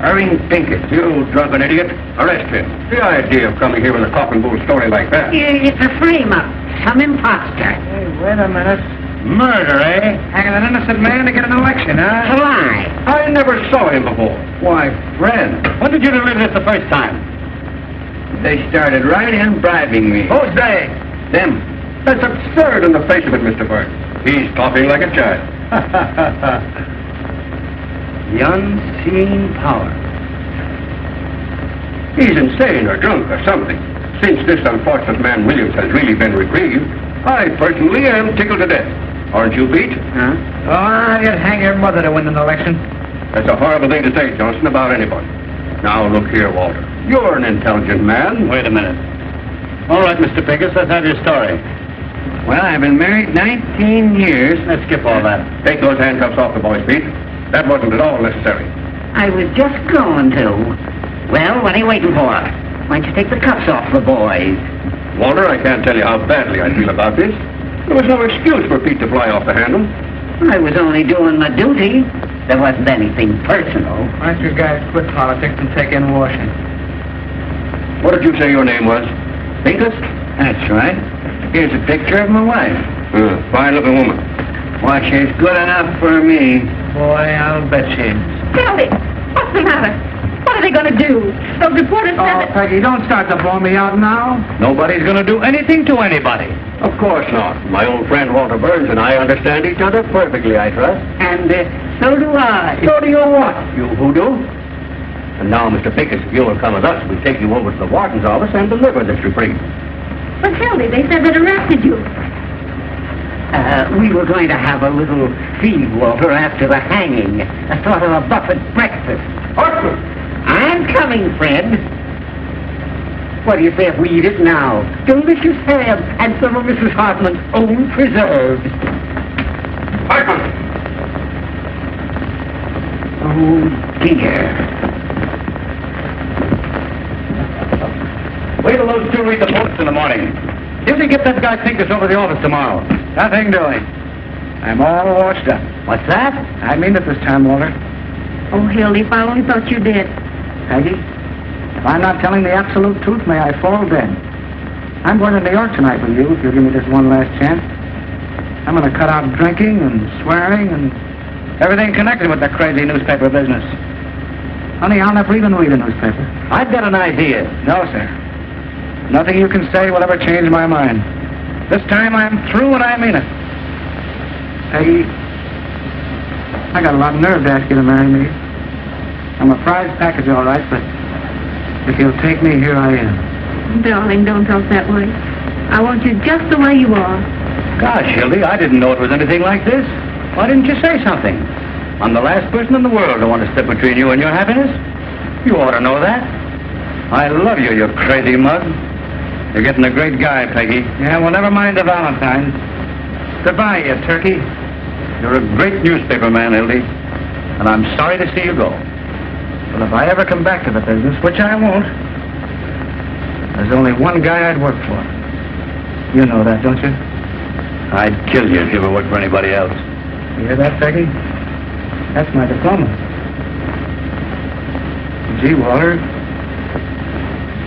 Irving Pinkett. You drunken idiot. Arrest him. The idea of coming here with a cock and bull story like that. It's a frame-up. Some imposter. Hey, wait a minute. Murder, eh? Hanging an innocent man to get an election, huh? It's a lie. I never saw him before. Why, friend, when did you deliver this the first time? They started right in bribing me. Who's they? Them. That's absurd in the face of it, Mr. Burns. He's talking like a child. The unseen power. He's insane or drunk or something. Since this unfortunate man Williams has really been reprieved, I personally am tickled to death. Aren't you, Pete? Huh? Oh, you'd hang your mother to win an election. That's a horrible thing to say, Johnson, about anybody. Now, look here, Walter. You're an intelligent man. Wait a minute. All right, Mr. Pincus, let's have your story. Well, I've been married 19 years. Let's skip all that. Take those handcuffs off the boys, Pete. That wasn't at all necessary. I was just going to. Well, what are you waiting for? Why don't you take the cuffs off the boys? Walter, I can't tell you how badly I feel about this. There was no excuse for Pete to fly off the handle. I was only doing my duty. There wasn't anything personal. Why don't you guys quit politics and take in washing? What did you say your name was? Pincus? That's right. Here's a picture of my wife. Fine-looking woman. Why, she's good enough for me. Boy, I'll bet she is. Hildy, what's the matter? What are they going to do? Those reporters said Oh, that... Peggy, don't start to blow me out now. Nobody's going to do anything to anybody. Of course not. My old friend Walter Burns and I understand each other perfectly, I trust. And so do I. So do you what, you hoodoo? And now, Mr. Pincus, if you'll come with us, we'll take you over to the warden's office and deliver this reprieve. But Hildy, they said they'd arrested you. We were going to have a little feed, Walter, after the hanging. A sort of a buffet breakfast. Horseman! I'm coming, Fred. What do you say if we eat it now? Delicious ham and some of Mrs. Hartman's own preserves. Horseman! Oh, dear. Wait till those two read the Post in the morning. Hildy, get that guy Pincus over to the office tomorrow. Nothing doing. I'm all washed up. What's that? I mean it this time, Walter. Oh, Hildy, if I only thought you did. Peggy, if I'm not telling the absolute truth, may I fall dead. I'm going to New York tonight with you if you'll give me this one last chance. I'm going to cut out drinking and swearing and everything connected with the crazy newspaper business. Honey, I'll never even read a newspaper. I've got an idea. No, sir. Nothing you can say will ever change my mind. This time I'm through and I mean it. Peggy, I got a lot of nerve to ask you to marry me. I'm a prize package, all right, but if you'll take me, here I am. Darling, don't talk that way. I want you just the way you are. Gosh, Hildy, I didn't know it was anything like this. Why didn't you say something? I'm the last person in the world to want to step between you and your happiness. You ought to know that. I love you, you crazy mug. You're getting a great guy, Peggy. Yeah, well, never mind the Valentines. Goodbye, you turkey. You're a great newspaper man, Hildy. And I'm sorry to see you go. Well, if I ever come back to the business, which I won't, there's only one guy I'd work for. You know that, don't you? I'd kill you if you ever worked for anybody else. You hear that, Peggy? That's my diploma. Gee, Walter,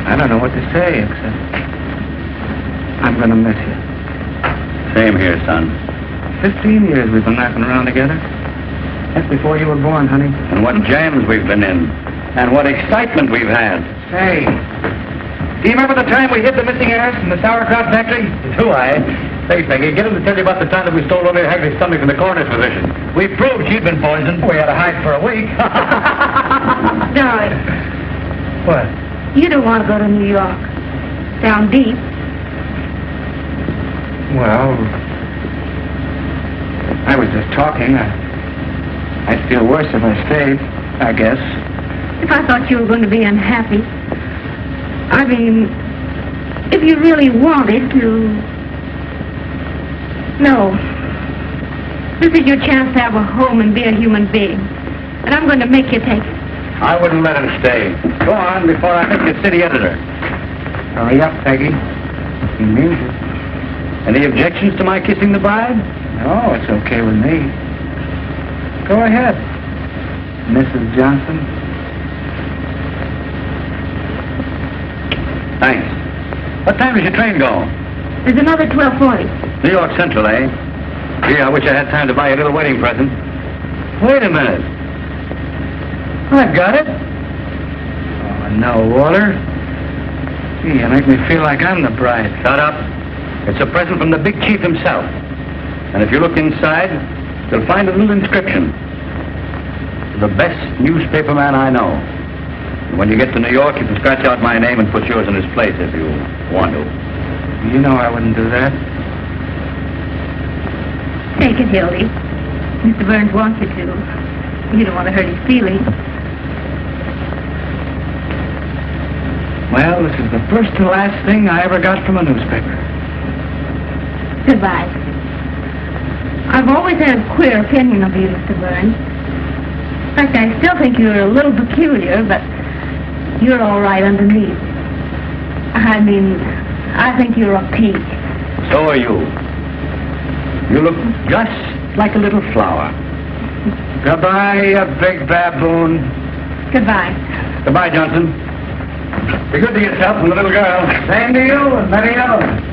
I don't know what to say, except I'm going to miss you. Same here, son. 15 years we've been laughing around together. That's before you were born, honey. And what jams we've been in. And what excitement we've had. Hey, do you remember the time we hid the missing heiress in the sauerkraut factory? Do I? Say, Peggy, get him to tell you about the time that we stole Olivia Hagley's stomach in the coroner's physician. We proved she'd been poisoned. We had to hide for a week. Darling, What? you don't want to go to New York. Down deep. Well, I was just talking. I'd feel worse if I stayed, I guess. If I thought you were going to be unhappy. I mean, if you really wanted to... No. This is your chance to have a home and be a human being. And I'm going to make you take it. I wouldn't let him stay. Go on before I make you city editor. Hurry up, Peggy. He means it. Any objections to my kissing the bride? No, it's okay with me. Go ahead, Mrs. Johnson. Thanks. What time does your train go? There's another 12:40. New York Central, eh? Gee, I wish I had time to buy you a little wedding present. Wait a minute. I've got it. Oh, no, Walter. Gee, you make me feel like I'm the bride. Shut up. It's a present from the big chief himself. And if you look inside, you'll find a little inscription. The best newspaper man I know. And when you get to New York, you can scratch out my name and put yours in his place if you want to. You know I wouldn't do that. Take it, Hildy. Mr. Burns wants you to. You don't want to hurt his feelings. Well, this is the first and last thing I ever got from a newspaper. Goodbye. I've always had a queer opinion of you, Mr. Burns. In fact, I still think you're a little peculiar, but you're all right underneath. I mean, I think you're a peach. So are you. You look just like a little flower. Goodbye, you big baboon. Goodbye. Goodbye, Johnson. Be good to yourself and the little girl. Same to you and many others.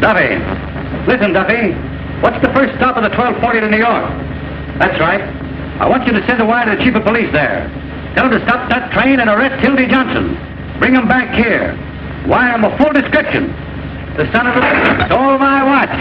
Duffy. Listen, Duffy. What's the first stop of the 12:40 to New York? That's right. I want you to send a wire to the chief of police there. Tell him to stop that train and arrest Hildy Johnson. Bring him back here. Wire him a full description. The son of a... Stole my watch.